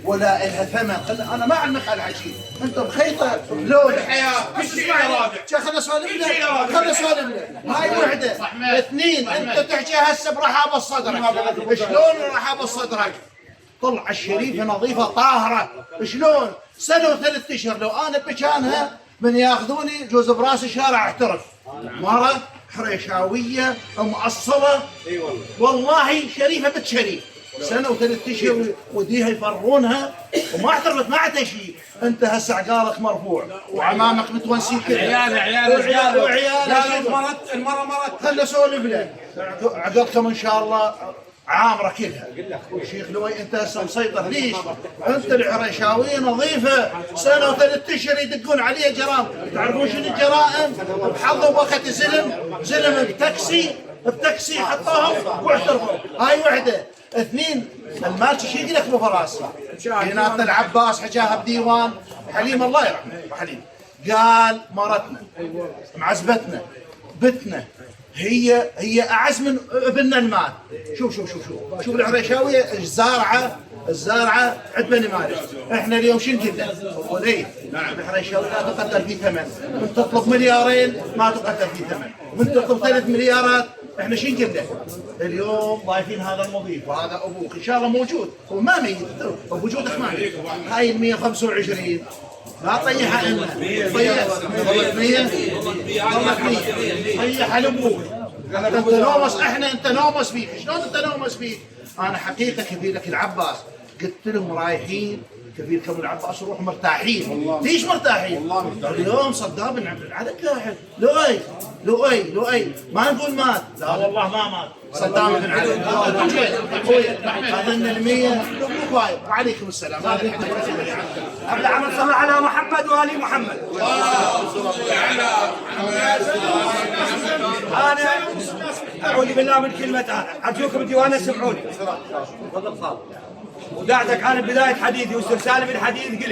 ولا لها ثمن. انا ما اعلمك على الحكي انت بخيطه لون الحياه مش شيء رابع. خلنا اسولف لك هاي وحده. اثنين انت تحكي هسه برحابه صدرك. شلون رحابه صدرك؟ طلع الشريفه نظيفه طاهره. شلون؟ سنه وثلاث اشهر لو انا بمكانها من ياخذوني جوز براس شارع احترف. مره حريشاويه معصبه والله شريفه بنت شريف. سنه وثلاث اشهر وديها يفرونها وما احترمت ما عندها شيء. انت هسه عقالك مرفوع وعمامك متونسين كذا. عيال المره خلنا اسولف لك. عقلكم ان شاء الله عامره كلها. شيخ لؤي انت هسه مسيطر. ليش؟ انت الحريشاويه نظيفه سنه وثلاث اشهر يدقون عليها جرائم. تعرفون شنو الجرائم؟ بحظوا وقت زلم بتاكسي حطوهم واحترفوا. هاي وحده. اثنين المالكي شو يقول لك ابو فراس؟ بيناتنا العباس حكاها بديوان حليم الله يرحمه حليم قال مرتنا معزبتنا بتنا هي اعز من ابننا المال. شوف العريشاويه الزارعه عند بني مالك. احنا اليوم شو قلنا؟ وليه؟ العريشاويه لا تقدر في ثمن. من تطلب مليارين ما تقدر في ثمن. من تطلب 3 مليارات احنا شو قلنا؟ اليوم ضايفين هذا المضيف وهذا ابوك ان شاء الله موجود. هو ما ميت وجودك ما ميت. هاي ال 125 لا طيحها لنا. ظلت 100 طيحها لابوك. انت نومس. احنا انت نومس فيك. شلون انت نومس فيك؟ انا حقيقه كفي لك العباس قلت لهم رايحين كبير كم العباس روح مرتاحين. ليش مرتاحين؟ والله اليوم صدام بن عبد العال قاعد لؤي ما نقول مات، لا والله ما مات صدام بن علي. اظن ال100 وعليكم السلام. قبل عم نصلي على محمد وآل محمد. انا اعوذ بالله من كلمه انا، ارجوكم الديوان اسمعوني. تفضل خالد. ودعتك انا بدايه حديثي واسترسالي بالحديث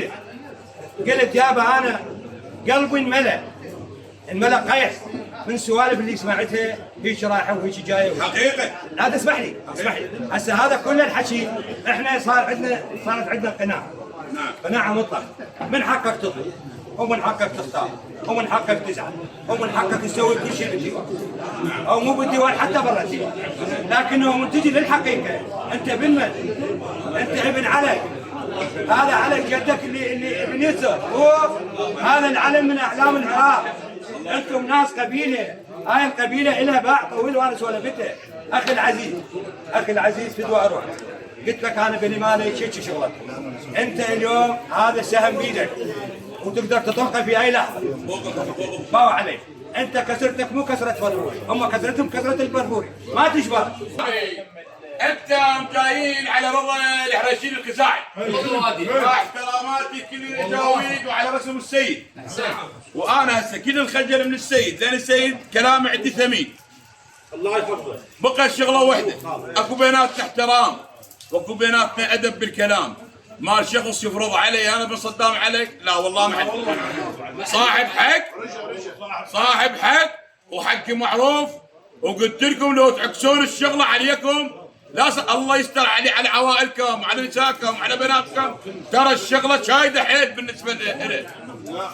قلت يابا انا قلبي انملأ قيح من السوالف اللي سمعتها، هيك رايحه وهيك جايه حقيقه. لا تسمح لي هسه هذا كل الحكي احنا صارت عندنا قناعه مطلقه. من حقك تطلب ومن حقك تختار ومن حقك تزعل ومن حقك تسوي كل شيء بالديوان او مو بالديوان حتى برا الديوان، لكنه من تجي للحقيقه انت انت ابن علي. هذا علم جدك اللي ابن يسر، هذا العلم من اعلام العراق. انتم ناس قبيله، هاي القبيله لها باع طويل وانا سولفته. اخي العزيز في دواء روح، قلت لك انا بني مالي شيء شغلك. انت اليوم هذا السهم بيدك وتقدر تطلقه في اي لحظه. باو عليك، انت كسرتك مو كسره فرفوري، هم كسرتهم كسره البرفوري، ما تشبه. انت جايين على رضا الحرشين الخزاعي. مع احتراماتي كل الاجاويد وعلى رسم السيد. وانا هسه كل الخجل من السيد، لان السيد كلامه عندي ثمين. الله يحفظه. بقى الشغله وحده، اكو بيناتنا احترام واكو بيناتنا ادب بالكلام. ما شخص يفرض علي انا بن صدام عليك، لا والله ما حد. صاحب حق وحقي معروف. وقلت لكم لو تعكسون الشغله عليكم لا الله يستر على عوائلكم وعلى نسائكم وعلى بناتكم. ترى الشغله شايده حيل بالنسبه له.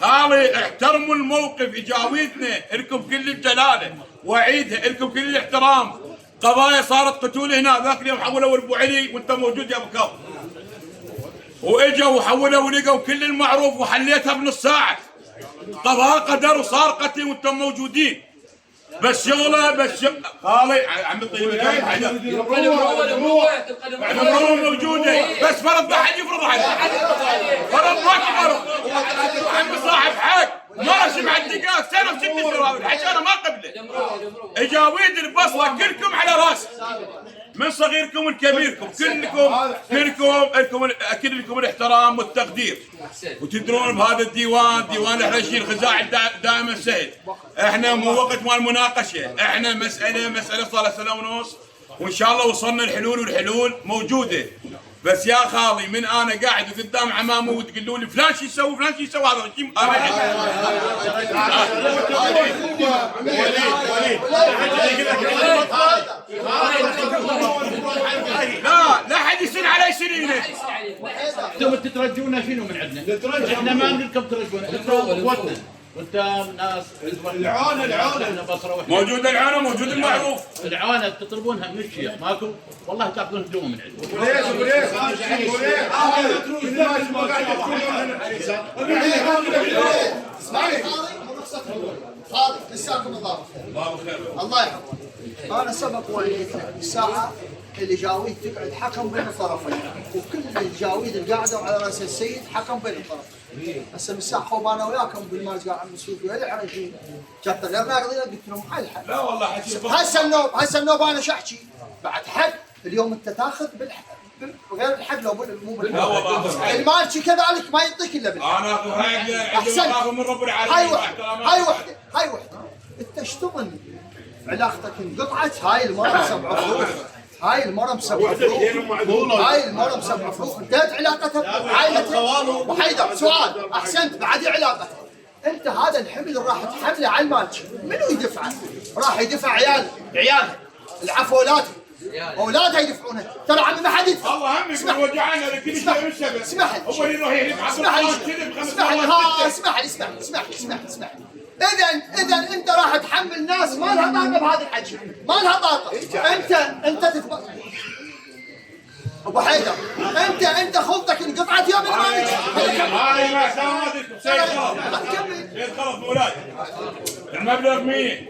خالي احترموا الموقف، اجاويدنا لكم كل الجلاله واعيدها لكم كل الاحترام. قضايا صارت قتول هنا، ذاك اليوم حولوا ابو علي وانت موجود يا ابو كاظم، واجوا وحولوا ولقوا كل المعروف وحليتها بنص ساعه. قضاء قدر وصار قتل وانتم موجودين. بس شغله خالي عم الطيب المروه موجوده، بس فرض ما حد يفرض عليه. فرض ما فرض. عمي صاحب حق ماشي مع الدقاق سنه وست شهور، الحكي انا ما قبله. اجاويد البصره كلكم على راسي، من صغيركم لكبيركم كلكم اكيد لكم الاحترام والتقدير. وتدرون بهذا الديوان، ديوان الحرشين الخزاعي دائما سهل. احنا مو وقت مال مناقشه، احنا مساله صار لها سنه ونص، وان شاء الله وصلنا الحلول والحلول موجوده. بس يا خالي من انا قاعد قدام عمامه وتقولوا لي فلان شو يسوي فلان شو يسوي، هذا شيء لا حد يسن علي سنينه. انتم تترجونا شنو من عندنا؟ احنا ما نقول لكم ترجونا، انتم قوتنا وانت ناس العونه بصره موجود العونه موجود المعروف. العونه تطلبونها من الشيخ ماكو، والله تاخذون هدوم من عندنا. خالد مساكم الله خير. الله يحفظك. انا سبق وقلت لك الساعه الجاويد تقعد حكم بين الطرفين، وكل الجاويد اللي قاعدوا على راس السيد حكم بين الطرفين. هسه بالساعه خوب انا وياكم بالماز قاعد عم نسوق ويا العرجين جت غير ناقضين قلت لهم على الحق. لا والله حكي هسه النوب انا شو احكي؟ بعد حق اليوم انت تاخذ بالحق غير الحق لو مو بالحق. لا والله المالكي كذلك ما يعطيك الا بالحق. انا اخذ من رب العالمين. هاي وحده انت ايش تظن علاقتك انقطعت؟ هاي المره بسبع فروق، هاي المره بسبع فروق انتهت علاقتك بعائلتك وحيدر. سؤال احسنت، بعد علاقتك انت هذا الحمل اللي راح تحمله على المالكي منو يدفعه؟ راح يدفع عياله العفولات اولادها يدفعونها. ترى عمي ما حد يدفع. الله همك وجعنا لكل شيء من سبب. اسمح لي هو اللي يروح يدفع. اسمح لي. اذا انت راح تحمل ناس ما لها طاقه بهذا الحكي، ما لها طاقه. انت تكبر ابو حيدر، انت خلطك انقطعت يوم المالك. هاي ما سامدك سيد خلص مولاد. المبلغ 100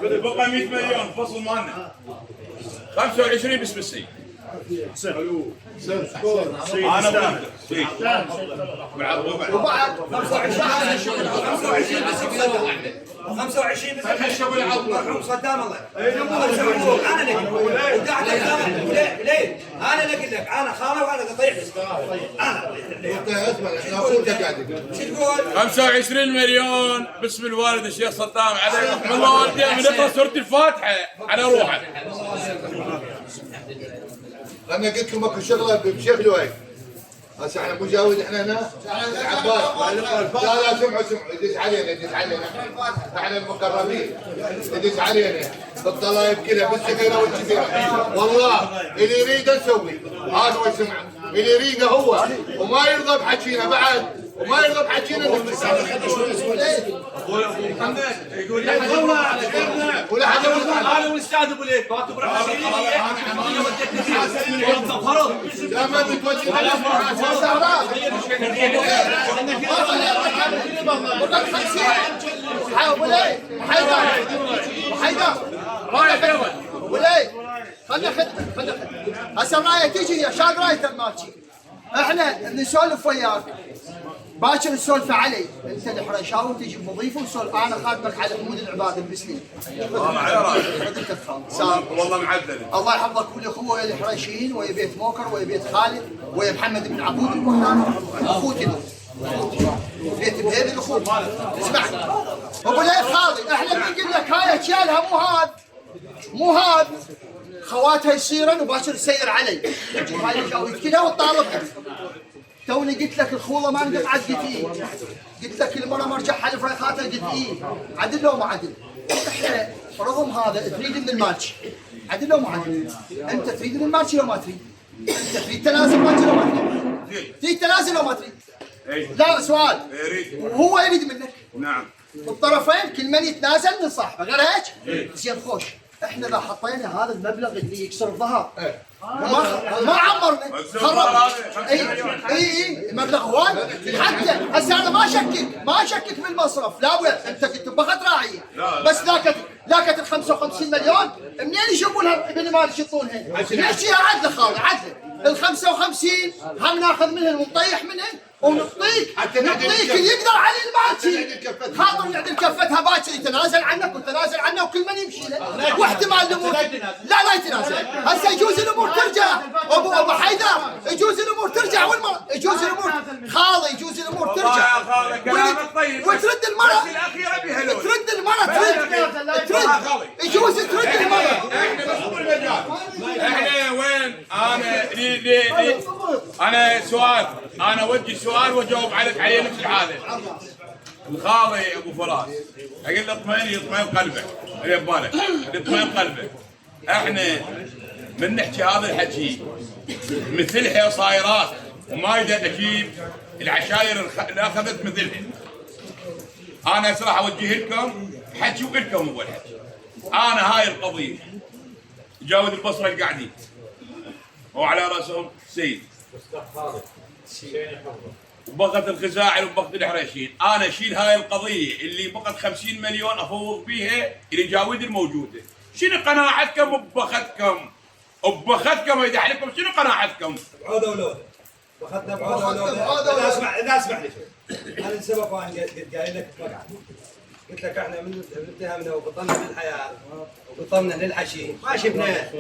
بقى 100 مليون فصل مالنا 25 باسم السيد. وبعد 25 بس خشبوا العظم مرحوم صدام الله انا لك وقاعد ليه انا اللي اقول لك انا خاله وانا قطيع انا شو تقول 25 مليون باسم الوالد الشيخ صدام عليه رحمه الله والديه من يقرا سوره الفاتحه على روحه. انا قلت لكم اكو شغله بشيخ لؤي. هسه احنا مجاود احنا هنا عباس لا سمعوا يدز علينا احنا المقربين يدز علينا بالطلايب كذا بالصغيره والكبيره والله اللي يريده نسوي هذا هو يسمع اللي يريده هو وما يرضى بحكينا بعد وما يرضى بحكينا يقول لك ولا حد انا والاستاذ ابو ليث فاتوا برحمه لا ما بتوجه هسه الرايه تجي هي شاد رايه الماتشي احنا نسولف وياك باكر نسولف علي انت الحريشاوي تجي بمضيفه وسولف انا خادمك على حمود العباد المسلم على راسي والله معدل الله يحفظك كل اخوه ويا الحريشيين ويا بيت موكر ويا بيت خالد ويا محمد بن عبود البهناني اخوتي بيت بهيد الاخوه اسمعني ابو ليث خالي احنا بنقول لك هاي اشيالها مو هذا خواتها يصيرن وباكر يسير علي هاي جاويت كذا وتطالبها توني قلت لك الخوله ما انقطعت قلت ايه قلت لك المره مرجع حلف ريخاتها قلت ايه عدل لو ما عدل احنا رغم هذا تريد من الماتش عدل لو ما عدل انت تريد من الماتش لو ما تريد انت تريد تنازل ماتش لو ما تريد تريد تنازل لو ما تريد لا سؤال وهو يريد منك نعم الطرفين كل من يتنازل من صاحبه غير هيك زين خوش احنا اذا حطينا هذا المبلغ اللي يكسر الظهر ما عمرنا خرب اي مبلغ هواي حتى هسه انا ما اشكك بالمصرف لا وين انت كنت بخت راعيه بس لاكت ال 55 مليون منين يجيبوا لها ابن مال يشطونها؟ نحكيها عدل خالد عدل ال 55 هم ناخذ منهن ونطيح منهن ونعطيك اللي يقدر عليه الماتشي خاطر يعدل كفتها باكر يتنازل عنك وتنازل عنه وكل من يمشي له واحتمال الامور لا يتنازل هسه يجوز الامور ترجع ابو حيدر يجوز الامور ترجع يجوز الامور خالي يجوز الامور ترجع وترد المرأة ترد المرأة ترد يجوز ترد المرأة احنا وين انا سؤال انا اوجه سؤال واجاوب عليه نفس الحاله. الخالي ابو فراس اقول له يطمئن قلبك اللي ببالك يطمئن قلبك احنا من نحكي هذا الحكي مثلها صايرات وما يقدر نجيب العشاير اللي اخذت مثلها. انا هسه راح اوجه لكم حكي والكم اول حكي. انا هاي القضيه جاود البصره القاعدين وعلى راسهم سيد وبقت الخزاعل وبقت الحريشين. انا اشيل هاي القضيه اللي بقت 50 مليون افوض بيها الى جاود الموجوده. شنو قناعتكم ببختكم اذا عليكم شنو قناعتكم؟ عوده ولوده واخذنا بعوده ولوده. اذا اسمح لي شوي انا سبق وانا قايل لك مقعد قلت لك احنا من اتهمنا وبطلنا للحياه وبطلنا للحشي ما شفنا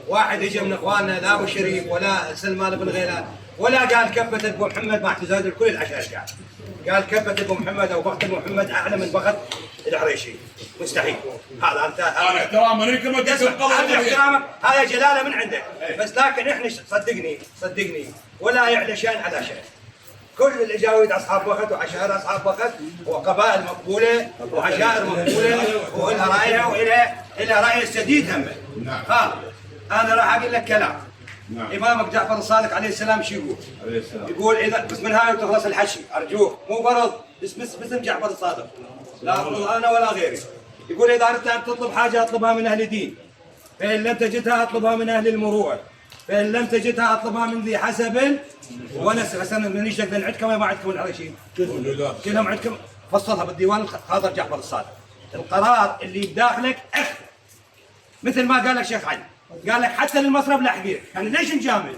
واحد يجي من اخواننا لا ابو شريف ولا سلمان بن غيلان ولا قال كفه ابو محمد مع اعتزاز كل العشائر قال كفه ابو محمد او بخت ابو محمد اعلى من بخت العريشي مستحيل. هذا انت انا احتراما لكم احترامك هذا جلاله من عندك بس لكن احنا صدقني ولا يعلى شان على شيء. كل الاجاويد اصحاب بخت وعشائر اصحاب بخت وقبائل مقبوله وعشائر مقبوله والها رايها والها راي السديد هم. نعم. انا راح اقول لك كلام. نعم. امامك جعفر الصادق عليه السلام شو يقول؟ عليه السلام. يقول اذا بس من هاي وتخلص الحشي ارجوك مو فرض اسم جعفر الصادق لا اطلب انا ولا غيري. يقول اذا اردت ان تطلب حاجه اطلبها من اهل دين فان لم تجدها اطلبها من اهل المروءه فان لم تجدها اطلبها من ذي حسب ونسب. هسه من ايش من عندكم ما عندكم العريشين؟ كلهم عندكم فصلها بالديوان خاطر جعفر الصادق. القرار اللي بداخلك اخذ مثل ما قال لك شيخ علي قال لك حتى للمصرف لا حقير، يعني ليش نجامل؟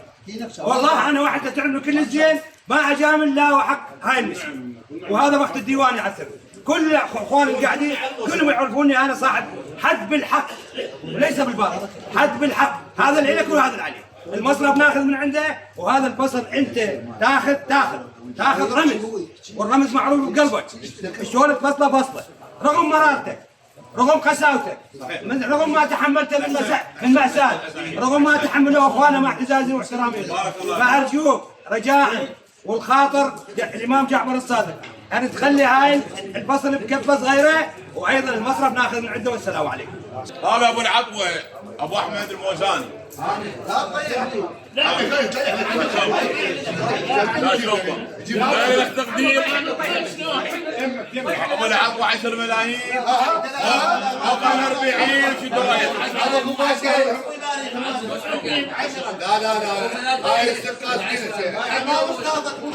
والله انا واحد تعمل كل الزين ما اجامل لا وحق هاي المسلم، وهذا وقت الديوان يعثر. كل اخواني القاعدين كلهم يعرفوني انا صاحب حد بالحق وليس بالباطل، حد بالحق، هذا اللي لك وهذا اللي عليك. المصرف ناخذ من عنده، وهذا الفصل انت تاخذ رمز، والرمز معروف بقلبك. شلون تفصله فصله رغم مرارتك، رغم قساوتك، رغم ما تحملته من مأساة، رغم ما تحمله اخواننا مع اعتزازي واحترامي. فارجوك رجاء والخاطر الامام جعفر الصادق ان تخلي هاي الفصل بكفه صغيره، وايضا المصرف ناخذ من عنده. والسلام عليكم. هذا ابو العطوه ابو احمد الموزاني. لا شوفه لا لك تقدير ابو العطوه 10 ملايين وقال 40. شو رايك؟ لا هاي استقلال ما مخاطب مو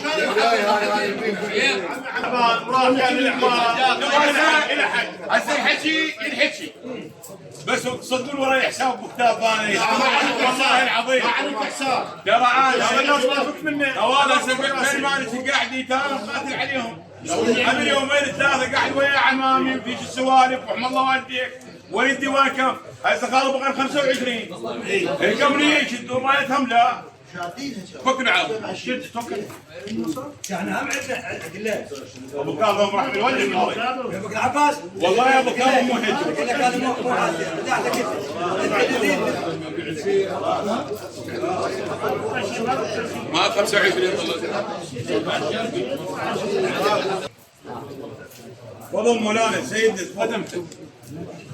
هسه الحكي بس تصدقون وراي حساب بكتاب ثاني والله العظيم ترى انا والله سبب مالك قاعد يتام قاتل عليهم. انا يومين ثلاثه قاعد ويا عمامي وفيش السوالف وحم الله والديك وليد ديوان كم هسه خالد بقى 25 قبلي شدوا رايتهم لا فكنا عاوز يعني هم عندنا ادله. ابو كاظم راح يولي من هذا يا ابو العباس والله يا ابو كاظم مو هيك قال لك هذا مو عادي ما 25 والله مولانا سيدنا خدمتك.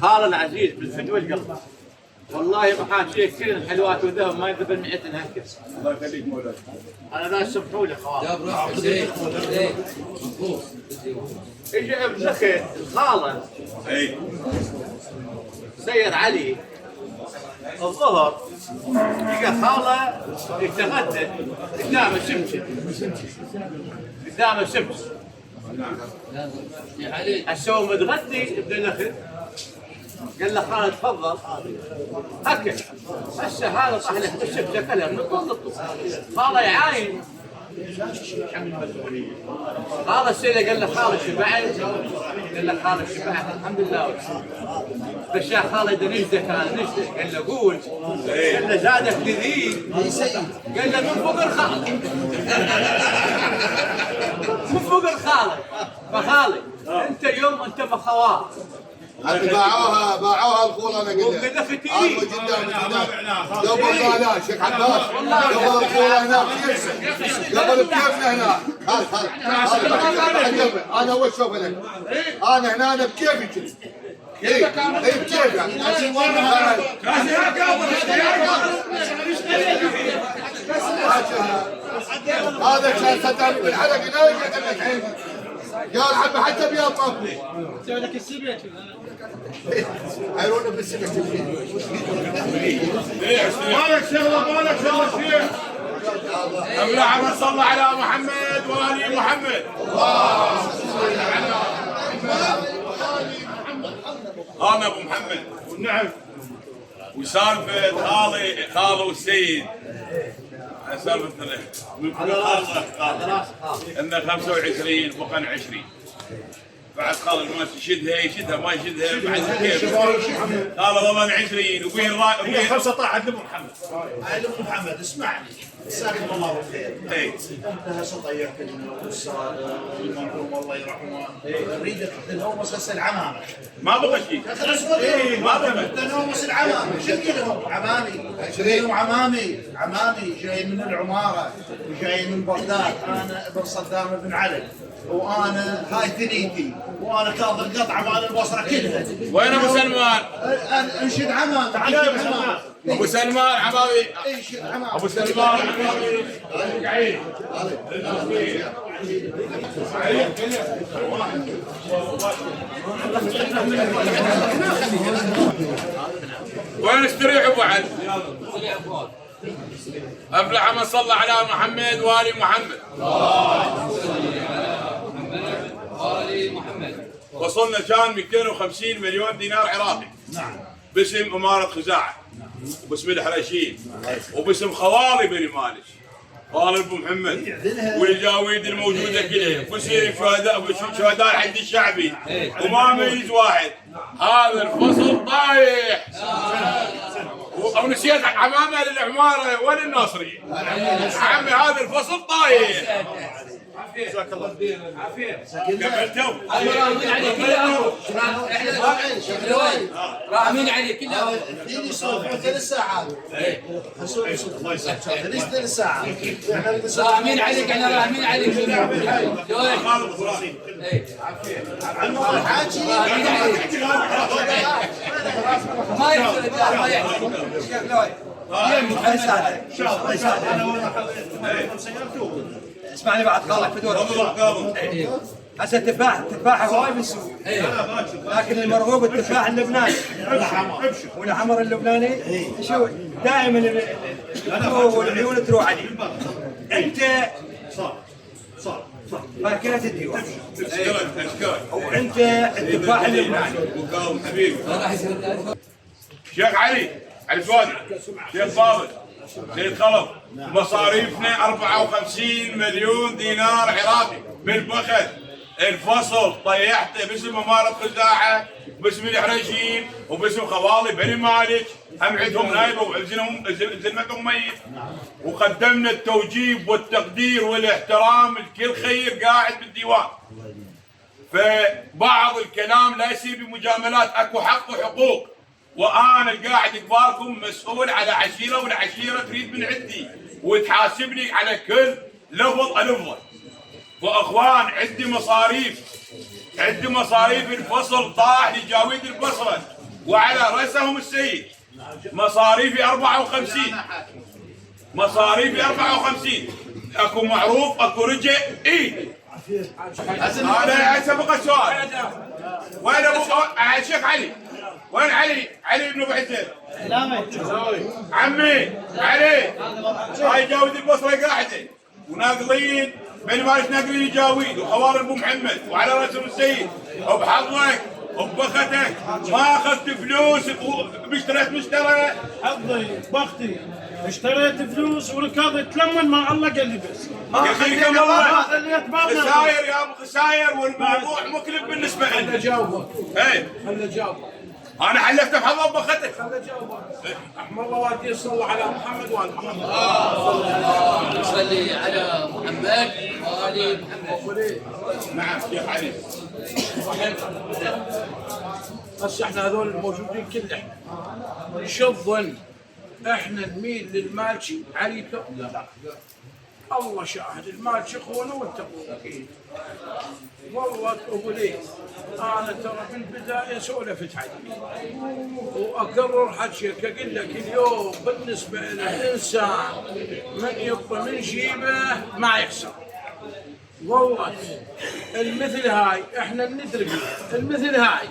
خال العزيز بالفدوى القلب والله محال شيء كثير من حلوات وذهب ما يقبل 100 نهكر. الله يخليك مولانا. انا لا سمحوا لي خواتي. اجى ابن اخي الخاله سيد علي الظهر لقى خاله يتغدى قدام الشمس هسه هو متغدي ابن الاخ قال له خالد تفضل اكل. هسه هذا صح له الشمس اكلها من طول خاله يعاين هذا السيدة قال له خالد شبعت؟ قال له خالد شبعت الحمد لله. بس يا خالد نجده كان نجده قال له قول. قال له زادك لذيذ قال له من فوق الخالد من فوق الخالد. فخالد انت يوم انت مخوات باعوها الخوله انا قلت قبل بلاش شيخ عباس قبل الخوله هناك قبل بكيفنا هناك. انا اول شوف لك انا هنا انا بكيفي كنت بكيفي هذا كان صدامي بالحلقه لا يقعد الحين قال عمي حتى بيا طفلي سوي لك السبيت هيرونا بالسبيت مالك شغله شيخ. ابلع من صلى على محمد وآل محمد. اللهم صل على محمد وآل محمد. انا ابو محمد والنعم وسالفه خاله والسيد سالفه من خاله انه 25 بقى 20 بعد خالد ما يشدها ما يشدها بعد كيف قال والله 20 وفيه الراي 15 عند ابو محمد. عند ابو محمد اسمعني جزاكم الله بالخير. انت هسه ضيعت المرحوم الله يرحمه. اريدك تنومس العمامه ما بغى شيء ما بغى تنومس العمامه. شو لهم عمامي جاي من العماره وجاي من بغداد. انا ابن صدام بن علي وانا هاي ثنيتي وانا كاظم قطعه مال البصره كلها. وين ابو سلمان؟ انشد عمام تعال عمام ابو سلمان عمامي انشد عمام ابو سلمان عمامي قاعد وين استريحوا بعد؟ ابلع من صلى على محمد وآل محمد. وصلنا كان 250 مليون دينار عراقي. نعم. باسم اماره خزاعه. وباسم الحرشين وباسم خوالي بني مالك خوالي ابو محمد والجاويد الموجوده كلها وباسم شهداء الحج الشعبي وما ميز واحد. هذا الفصل طايح او نسيت عمامه للعماره ولا الناصريه. عمي هذا الفصل طايح. جزاك الله عافيه. قبلتوا راهمين عليه كله. راهمين عليه كله. يجي يصرفون 3 ساعات. ليش 3 ساعات؟ راهمين عليك انا راهمين عليك. الحاجي ما يحصل ما يحصل. اسمعني بعد خالك في دورك. هسه التفاح هواي بالسوق. لكن المرغوب التفاح اللبناني والحمر اللبناني شو دائما والعيون تروح عليه. انت صح فكرت الديوان. اشكرك وانت التفاح اللبناني. مقاوم حبيبي. شيخ علي فؤادي شيخ فاضل سيد خلف مصاريفنا 54 مليون دينار عراقي بالبخت. الفصل طيحته باسم اماره خزاعه وباسم الحرشين وباسم خوالي بني مالك. هم عندهم نايبه وزلمتهم ميت. وقدمنا التوجيب والتقدير والاحترام لكل خير قاعد بالديوان. فبعض الكلام لا يصير بمجاملات. اكو حق وحقوق. وانا القاعد قبالكم مسؤول على عشيره والعشيره تريد من عندي وتحاسبني على كل لفظ الفظه. واخوان عندي مصاريف الفصل طاح لجاويد البصره وعلى راسهم السيد. مصاريفي 54 اكو معروف اكو رجع. هذا سبق السؤال. وين ابو الشيخ علي؟ وين علي بن ابو حسين؟ عمي علي هاي جاويد البصره قاعده وناقلين بني مالك ناقلين جاويد وخوار ابو محمد وعلى راسهم السيد. وبحظك وبختك ما اخذت فلوس باشتريت مشترى. حظي بختي اشتريت فلوس وركضت لمن ما الله قال لي بس. يخليكم الله. خساير يا ابو خساير والموضوع مكلف بالنسبه لي. خلنا جاوبك. خلنا جاوبك. انا حلفت بحظ بختك. خلنا جاوبك. احمد الله والديه صلى على محمد وال محمد. صلي على محمد وال محمد. نعم شيخ علي. هسه احنا هذول الموجودين كلنا شو الظن؟ احنا نميل للمالشي عليكم؟ لا الله شاهد المالشي اخونا وانت اخونا. والله ابو ليث انا ترى في البدايه سولفت عليك واكرر حكيك. اقول لك اليوم بالنسبه للانسان من يبقى من جيبه ما يخسر. والله المثل هاي احنا ندري بيها. المثل هاي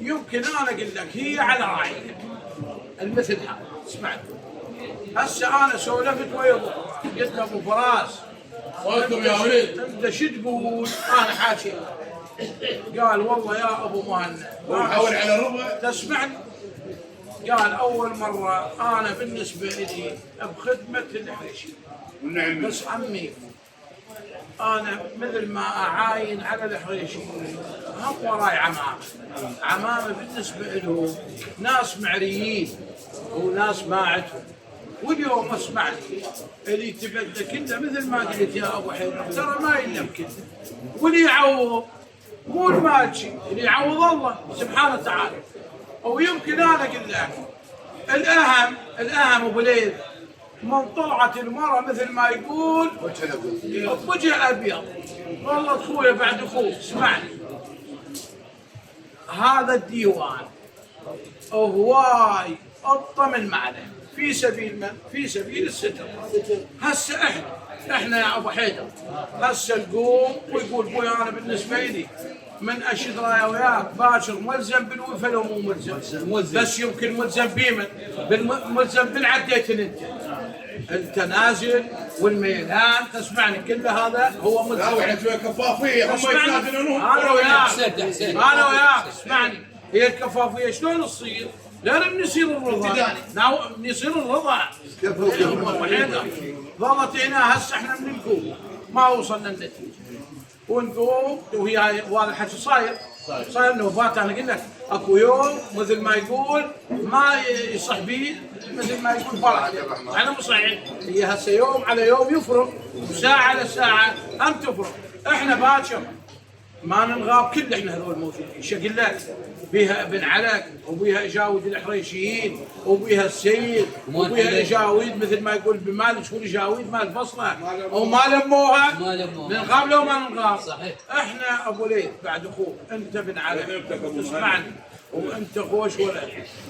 يمكن انا اقول لك هي على رايك. المثل هاي اسمعني. هسه انا سولفت ويا ابو فراس قلت له ابو فراس وانتم يا ولد انت شو تقول؟ انا حاكي. قال والله يا ابو مهند وحول على ربع. تسمعني؟ قال اول مره انا بالنسبه لي بخدمه الحرشي. والنعم. بس عمي انا مثل ما اعاين على الحريشي هم وراي عمامه بالنسبه لهم ناس معريين وناس ما عندهم. واليوم اسمعني اللي تبدى كله مثل ما قلت يا ابو حيدر ترى ما يلم كله. واللي يعوض مو المالشي اللي يعوض الله سبحانه وتعالى. ويمكن انا اقول لك الاهم ابو ليث من طلعت المرأة مثل ما يقول وجه ابيض. والله اخويا بعد اخوك اسمعني. هذا الديوان هواي اطمن معنا في سبيل من؟ في سبيل الستر. هسه احنا يا ابو حيدر هسه نقوم ويقول ابوي انا بالنسبه لي من اشد رايه وياك باشر ملزم بالوفا لو مو ملزم. بس يمكن ملزم بمن؟ ملزم بالعديت انت نازل والميلان تسمعني كل هذا هو ملزم. لا وحنا شويه كفافيه هم يستاذنون. انا وياك اسمعني. هي الكفافيه شلون تصير؟ لا نصير الرضا، نصير الرضا. ظلت هنا هسه احنا بننكو ما وصلنا النتيجه، ونقوم وهي هذا الحكي صاير نوبات. انا قلت لك اكو يوم مثل ما يقول ما يصح به، مثل ما يقول فرح، انا مو صحيح. هي هسه يوم على يوم يفرق، وساعه على ساعه هم تفرق. احنا باكر ما ننغاب كل احنا هذول موجودين. شقلات بها بن علك، وبيها اجاويد الحريشيين، وبيها السيد، وبيها اجاويد مثل ما يقول بمالك شو الاجاويد مال الفصله، وما لموها ننغاب لو ما ننغاب. صحيح. احنا ابو ليث بعد اخوك، انت بن علك تسمعني، وانت خوش ولد،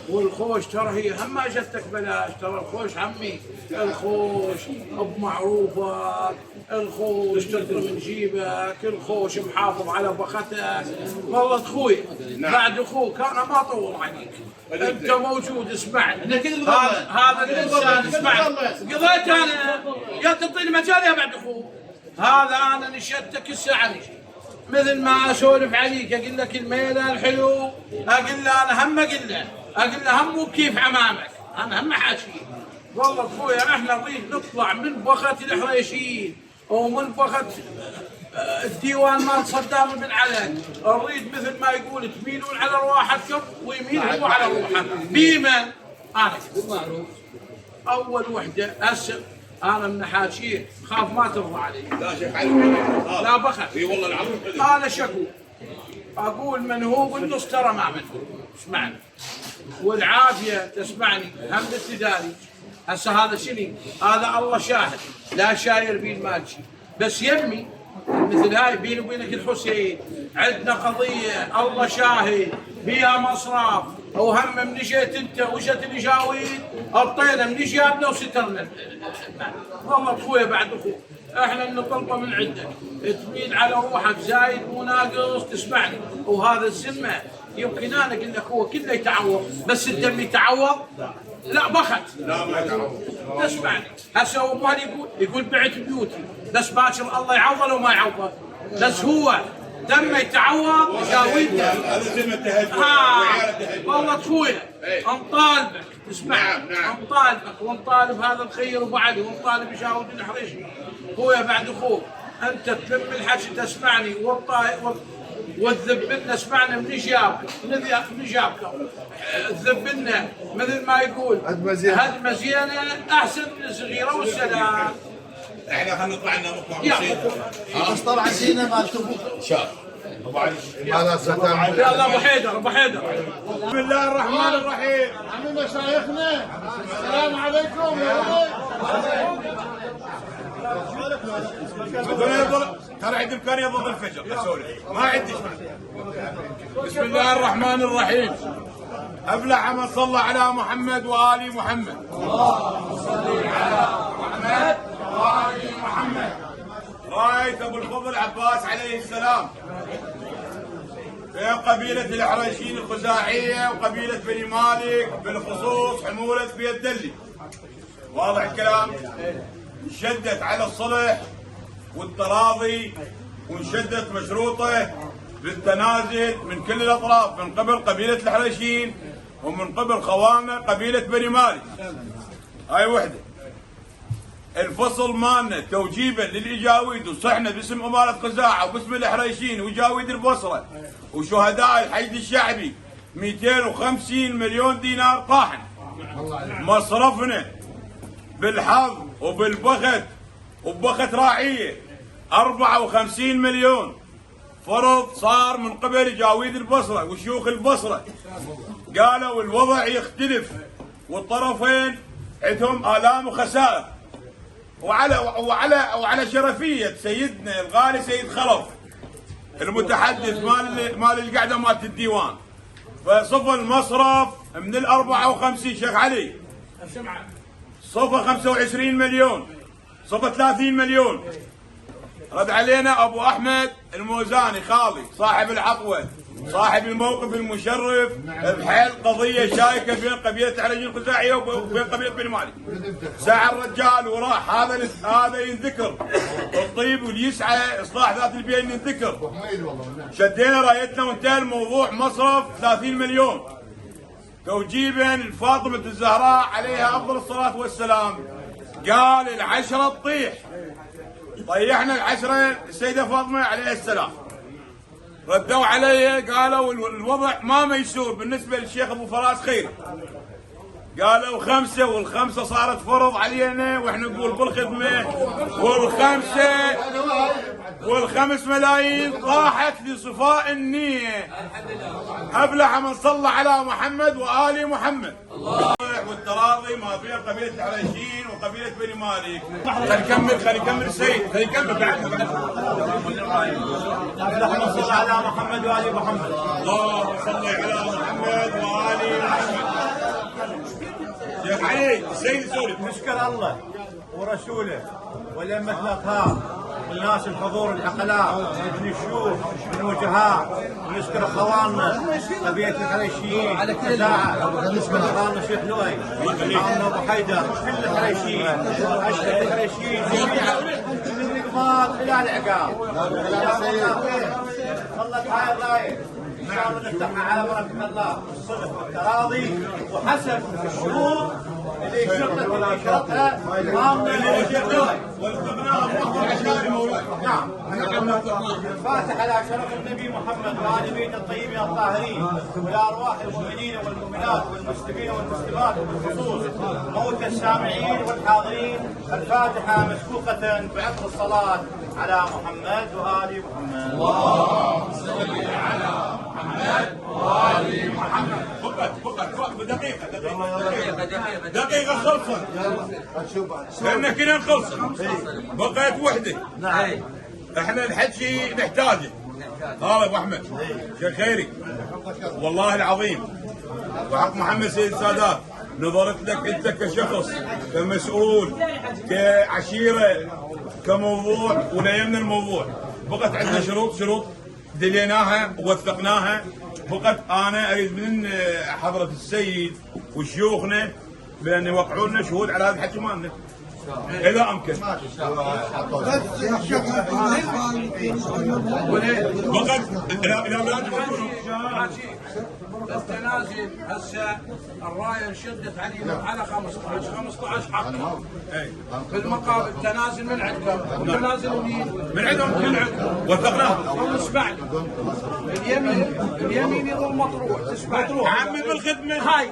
والخوش ترى هي هم ما جتك بلاش، ترى الخوش عمي، الخوش بمعروفك، الخوش تقدر من جيبك، الخوش محافظ على بختك. والله اخوي بعد اخوك انا ما اطول عليك، انت موجود اسمعني. هذا الانسان اسمعني، قضيت انا يا تعطيني مجال يا بعد اخوك. هذا انا نشدتك الساعه نجي مثل ما اسولف عليك، اقول لك الميله الحلو، اقول له انا هم اقول له هم كيف امامك، انا هم حاشي. والله اخويا احنا نريد نطلع من بخت الحريشيين ومن بخت الديوان مال صدام بن علي، نريد مثل ما يقول تميلون على رواحتكم ويميل هو على روحه. بمن؟ انا بالمعروف. اول وحده هسه انا من حاشيه خاف ما ترضى علي. لا شيخ علي لا بخت. اي والله العظيم انا شكو اقول من هو بالنص ترى ما من هو. اسمعني والعافيه تسمعني هم بالتداري. هسه هذا شنو؟ هذا الله شاهد، لا شاير بين مالشي، بس يمي مثل هاي بيني وبينك الحسين عندنا قضيه الله شاهد بيها مصرف، وهم من جيت انت وجت الاجاويد ابطينا من جابنا وسترنا. والله اخويا بعد اخوك احنا نطلبه من عندك تميل على روحك زايد مو ناقص. تسمعني وهذا الذمه يمكن انا اقول لك هو كله يتعوض، بس الدم يتعوض؟ لا بخت. لا ما يتعوض. تسمعني هسه هو مو يقول بعت بيوتي، بس باكر الله يعوضه لو ما يعوضه، بس هو دم يتعوض جاويده. هذا ذمه تهجر. والله اخويا نطالبك تسمع، نطالبك ونطالب هذا الخير وبعدي، ونطالب يجاوب الحريشي. اخويا بعد اخوك انت تلم الحكي تسمعني وتذب لنا. اسمعنا من جابك تذب لنا مثل ما يقول هدمه زينه احسن من الصغيره والسلام. احنا خلينا نطلع لنا مطلع بس طبعا زينه ما تبوك ان شاء الله. يلا ابو حيدر بسم الله الرحمن الرحيم. عمي مشايخنا السلام عليكم ترى عندي امكانيه ضد الفجر اسولف ما عندي. بسم الله الرحمن الرحيم. ابلع من صلى على محمد وال محمد. اللهم صل على محمد وال محمد. رايت ابو الفضل عباس عليه السلام بين قبيله الحريشيين الخزاعيه وقبيله بني مالك بالخصوص حموله بيت دلي. واضح الكلام؟ انشدت على الصلح والتراضي، وانشدت مشروطه بالتنازل من كل الاطراف، من قبل قبيله الحريشيين ومن قبل خوانه قبيله بني مالك. هاي وحده. الفصل مالنا توجيبا للاجاويد، وصحنا باسم اماره خزاعه وباسم الحريشيين وجاويد البصره وشهداء الحشد الشعبي 250 مليون دينار طاحن. مصرفنا بالحظ وبالبخت وببخت راعيه 54 مليون فرض صار من قبل جاويد البصره وشيوخ البصره. قالوا الوضع يختلف والطرفين عندهم آلام وخسائر، وعلى شرفيه سيدنا الغالي سيد خلف المتحدث مال القعده مالت الديوان، فصفى المصرف من ال 54 شيخ علي صفى 25 مليون، صفى 30 مليون. رد علينا ابو احمد الموزاني خالي صاحب العطوه صاحب الموقف المشرف بحل قضيه شائكه بين قبيله الحريشيين الخزاعيه وبين قبيله بني مالك. سعى الرجال وراح، هذا ينذكر الطيب واليسعى اصلاح ذات البين ينذكر. شدينا رايتنا وانتهى الموضوع. مصرف 30 مليون توجيبا لفاطمة الزهراء عليها أفضل الصلاة والسلام. قال العشرة تطيح، طيحنا العشرة السيدة فاطمة عليها السلام. ردوا علي قالوا الوضع ما ميسور بالنسبة للشيخ أبو فراس خير. قالوا 5 والخمسة صارت فرض علينا واحنا نقول بالخدمة، والخمس ملايين طاحت لصفاء النية. أبلح من صلى على محمد وآل محمد. والتراضي ما بين قبيلة الحريشين وقبيلة بني مالك. خلي نكمل السيد، خلي نكمل بعد. أبلح من صلى على محمد وآل محمد. اللهم صل على محمد وآل محمد. يا علي السيد سوري. نشكر الله ورسوله والأئمة الأطهار والناس الحضور العقلاء من الشيوخ من الوجهاء، ونشكر اخواننا قبيله الحريشيين على كل ساعه، ونشكر اخواننا الشيخ لؤي واخواننا ابو حيدر كل الحريشيين، اشهد الحريشيين جميعا من القماط الى العقاب. والله تعالى رايد ان شاء الله نفتحها على بركه الله بالصدق والتراضي وحسب الشروط اللي شرطها امامنا الشيخ لؤي. نعم. فاتح على شرف النبي محمد وآل بيته الطيبين الطاهرين ولأرواح المؤمنين والمؤمنات والمسلمين والمسلمات بالخصوص موت السامعين والحاضرين. الفاتحة مسبوقة بعقب الصلاة على محمد وآل محمد. اللهم صل على محمد وآل محمد. فقط دقيقة خلصت. لأن كنا نخلص بقيت وحدة. نعم. احنا الحكي نحتاجه. هذا ابو احمد شيخ خيري والله العظيم وحق محمد سيد السادات نظرت لك انت كشخص كمسؤول كعشيره كموضوع وليمنا الموضوع. بقت عندنا شروط دليناها ووثقناها. بقت انا اريد من حضره السيد وشيوخنا بان يوقعوا لنا شهود على هذا الحكي مالنا إذا أمكن. فقط التنازل هسه الرايه انشدت علينا على 15 حق في المقابل. التنازل من عندكم والتنازل من عندهم كلهم وثقناه. اسمعني اليمين يظل مطروح. تسمع عمي بالخدمه هاي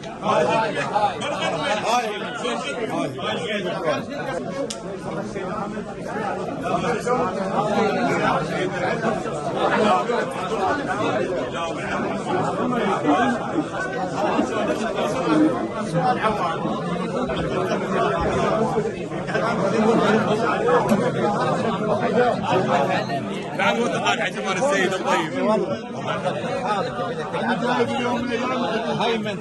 بعد وثقات اعتبار السيد الطيب. هاي من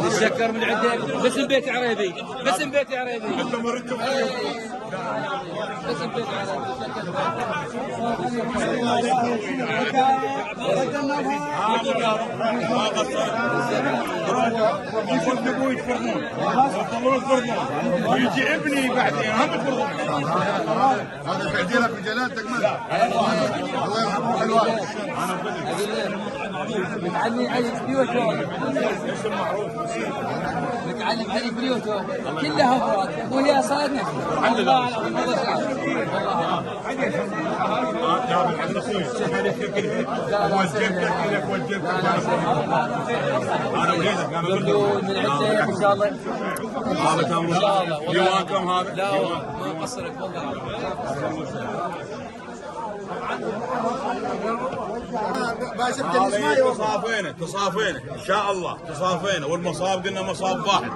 الشكر من عندك بس البيت عريبي بس البيت عريبي انت مرتب بس البيت يجي ابني بعدين هم يفرضون. هذا تعديلك بجلالتك ما الله يرحمه الوالد. متعلم علي بيوتو متعلم علي بيوتو كلها افراد وهي صادنا الحمد لله. من عندك ان شاء الله. هذا كان ديوانكم هذا؟ لا ما قصرك والله. تصافينا ان شاء الله تصافينا والمصاب قلنا مصاب واحد.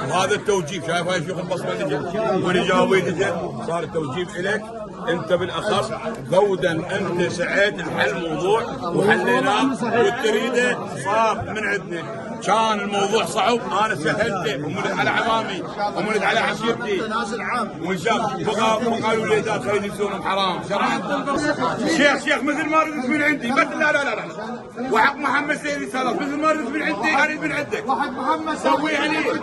وهذا التوجيه شايف هاي شيوخ البصمه اللي جاويدك صار التوجيه اليك انت بالاخص. فودا انت سعيت نحل الموضوع وحليناه والتريده صار من عندنا. كان الموضوع صعب انا سهلته ومنت على عمامي ومنت على عشيرتي وقالوا لي ذا خلينا يصيرون حرام شرعا. شيخ مثل ما ردت من عندي مثل لا وحق محمد سيد السادات مثل ما ردت من عندي اريد من عندك. وحق محمد سويها لي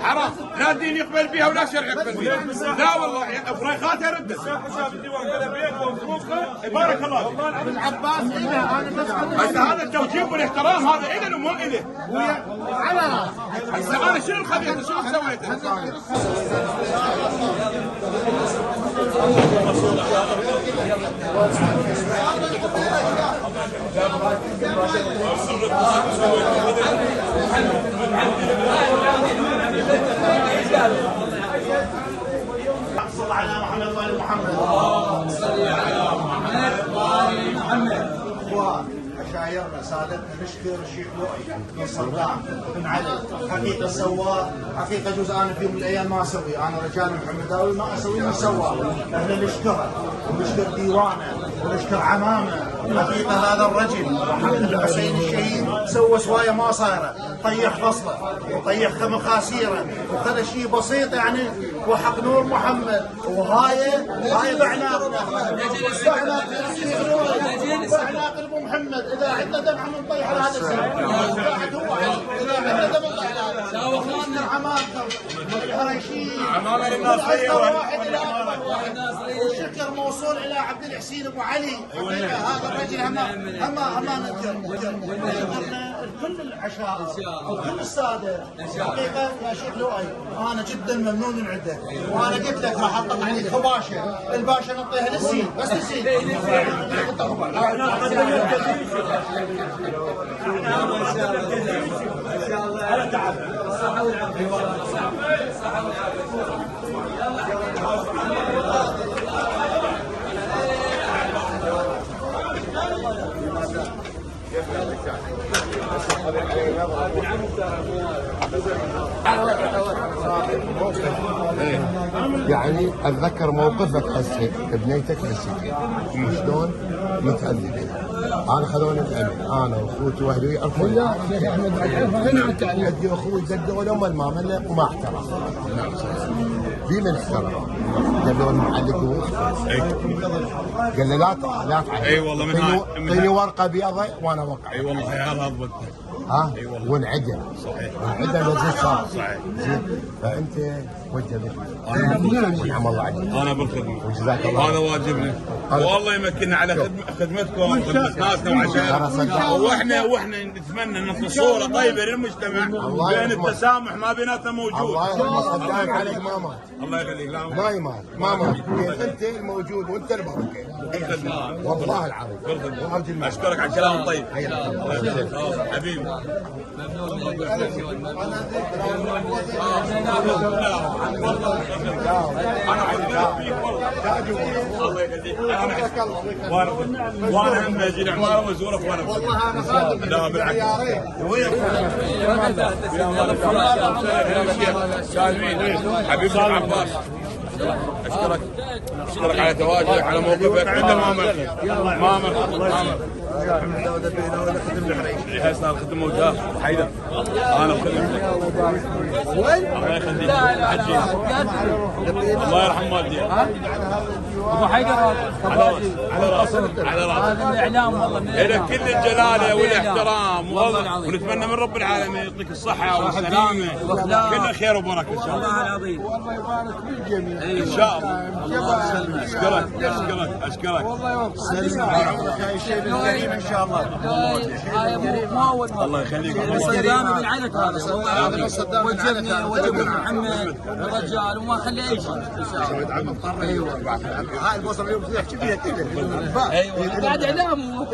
حرام لا دين يقبل بها ولا شرع يقبل بها. لا والله افريقات ردت حساب الديوان بلا بيت ومفروقه بارك الله والله العظيم. العباس إله انا بس هسه هذا التوجيه والاحترام هذا إله ومو إله. على راسي. هسه انا شنو الخبيث شنو سويته؟ صل على محمد وآل محمد. اللهم صل على محمد وآل محمد. عشايرنا سادتنا نشكر الشيخ لؤي بن صدام بن علي، حقيقه سواه، حقيقه جزء انا في يوم من الايام ما اسوي، انا رجال محمداوي ما اسوي ما سواه، احنا نشكره ونشكر ديوانه ونشكر عمامه، حقيقه هذا الرجل محمد الحسين الشهيد سوى سوايه ما صايره، طيح فصله وطيح مخاسيره وخلى شيء بسيط يعني وحق نور محمد، وهاي باعناقنا باعناق ابو محمد، اذا عندنا دمعه من طيح على هذا السبب بعد هو اذا عندنا دمعه من عمامكم الحريشين واحد الى والشكر موصول الى عبد الحسين ابو علي، هذا الرجل اما نذكر كل العشائر وكل الساده، حقيقه يا شيخ لؤي انا جدا ممنون من عندك، وانا قلت لك راح اطلع عليك خباشه، الباشا نعطيها للسين بس للسين. يعني اتذكر موقفك هسه بنيتك بالسجن شلون متأذبين، انا خذوني الامن انا واخوتي واهلي يعرفون، لا شيخ احمد جدي واخوي دقوا لهم المامله وما احترم، في من احترم قالوا المعلق قال له لا تعال اي والله من اعطيني ورقه بيضة وانا وقع. اي والله هذا ضبطك ها وانعدل صحيح انعدل وزيد صار صحيح زين، فانت وجه بك ونعم الله عليك. انا بالخدمه وجزاك الله هذا واجبنا والله يمكننا على خدمتكم وخدمه ناسنا وعشاننا، واحنا نتمنى ان صوره طيبه للمجتمع بين التسامح ما بيناتنا موجود. الله يرحمه صدام عليك ما مات. الله يخليك لا ما مات انت الموجود وانت البركه والله العظيم. اشكرك على الكلام الطيب حبيبي. الله يخليك وانا هم اجي العماره وازورك وانا والله انا خادم لا بالعكس حبيبي عباس اشكرك على تواجدك على موقفك عند مامر حسنا الخدمه وجاه حيدر انا بخدمتك الله يخليك الله يرحم والديك ابو حيدر على راسك الاعلام والله لك كل الجلاله والاحترام ونتمنى من رب العالمين يعطيك الصحه والسلامه كل خير وبركه ان شاء الله. والله العظيم والله يبارك فيك جميعا ان شاء الله. اشكرك والله يوفقك. سلم عمرك هاي الشيء الكريم ان شاء الله. الله يخليك. صدام بن علك هذا والله وجبني محمد الرجال وما خلي اي شيء ان شاء الله. ايوه هاي البوصله اليوم يحكي فيها كذا ايوه قاعد اعلام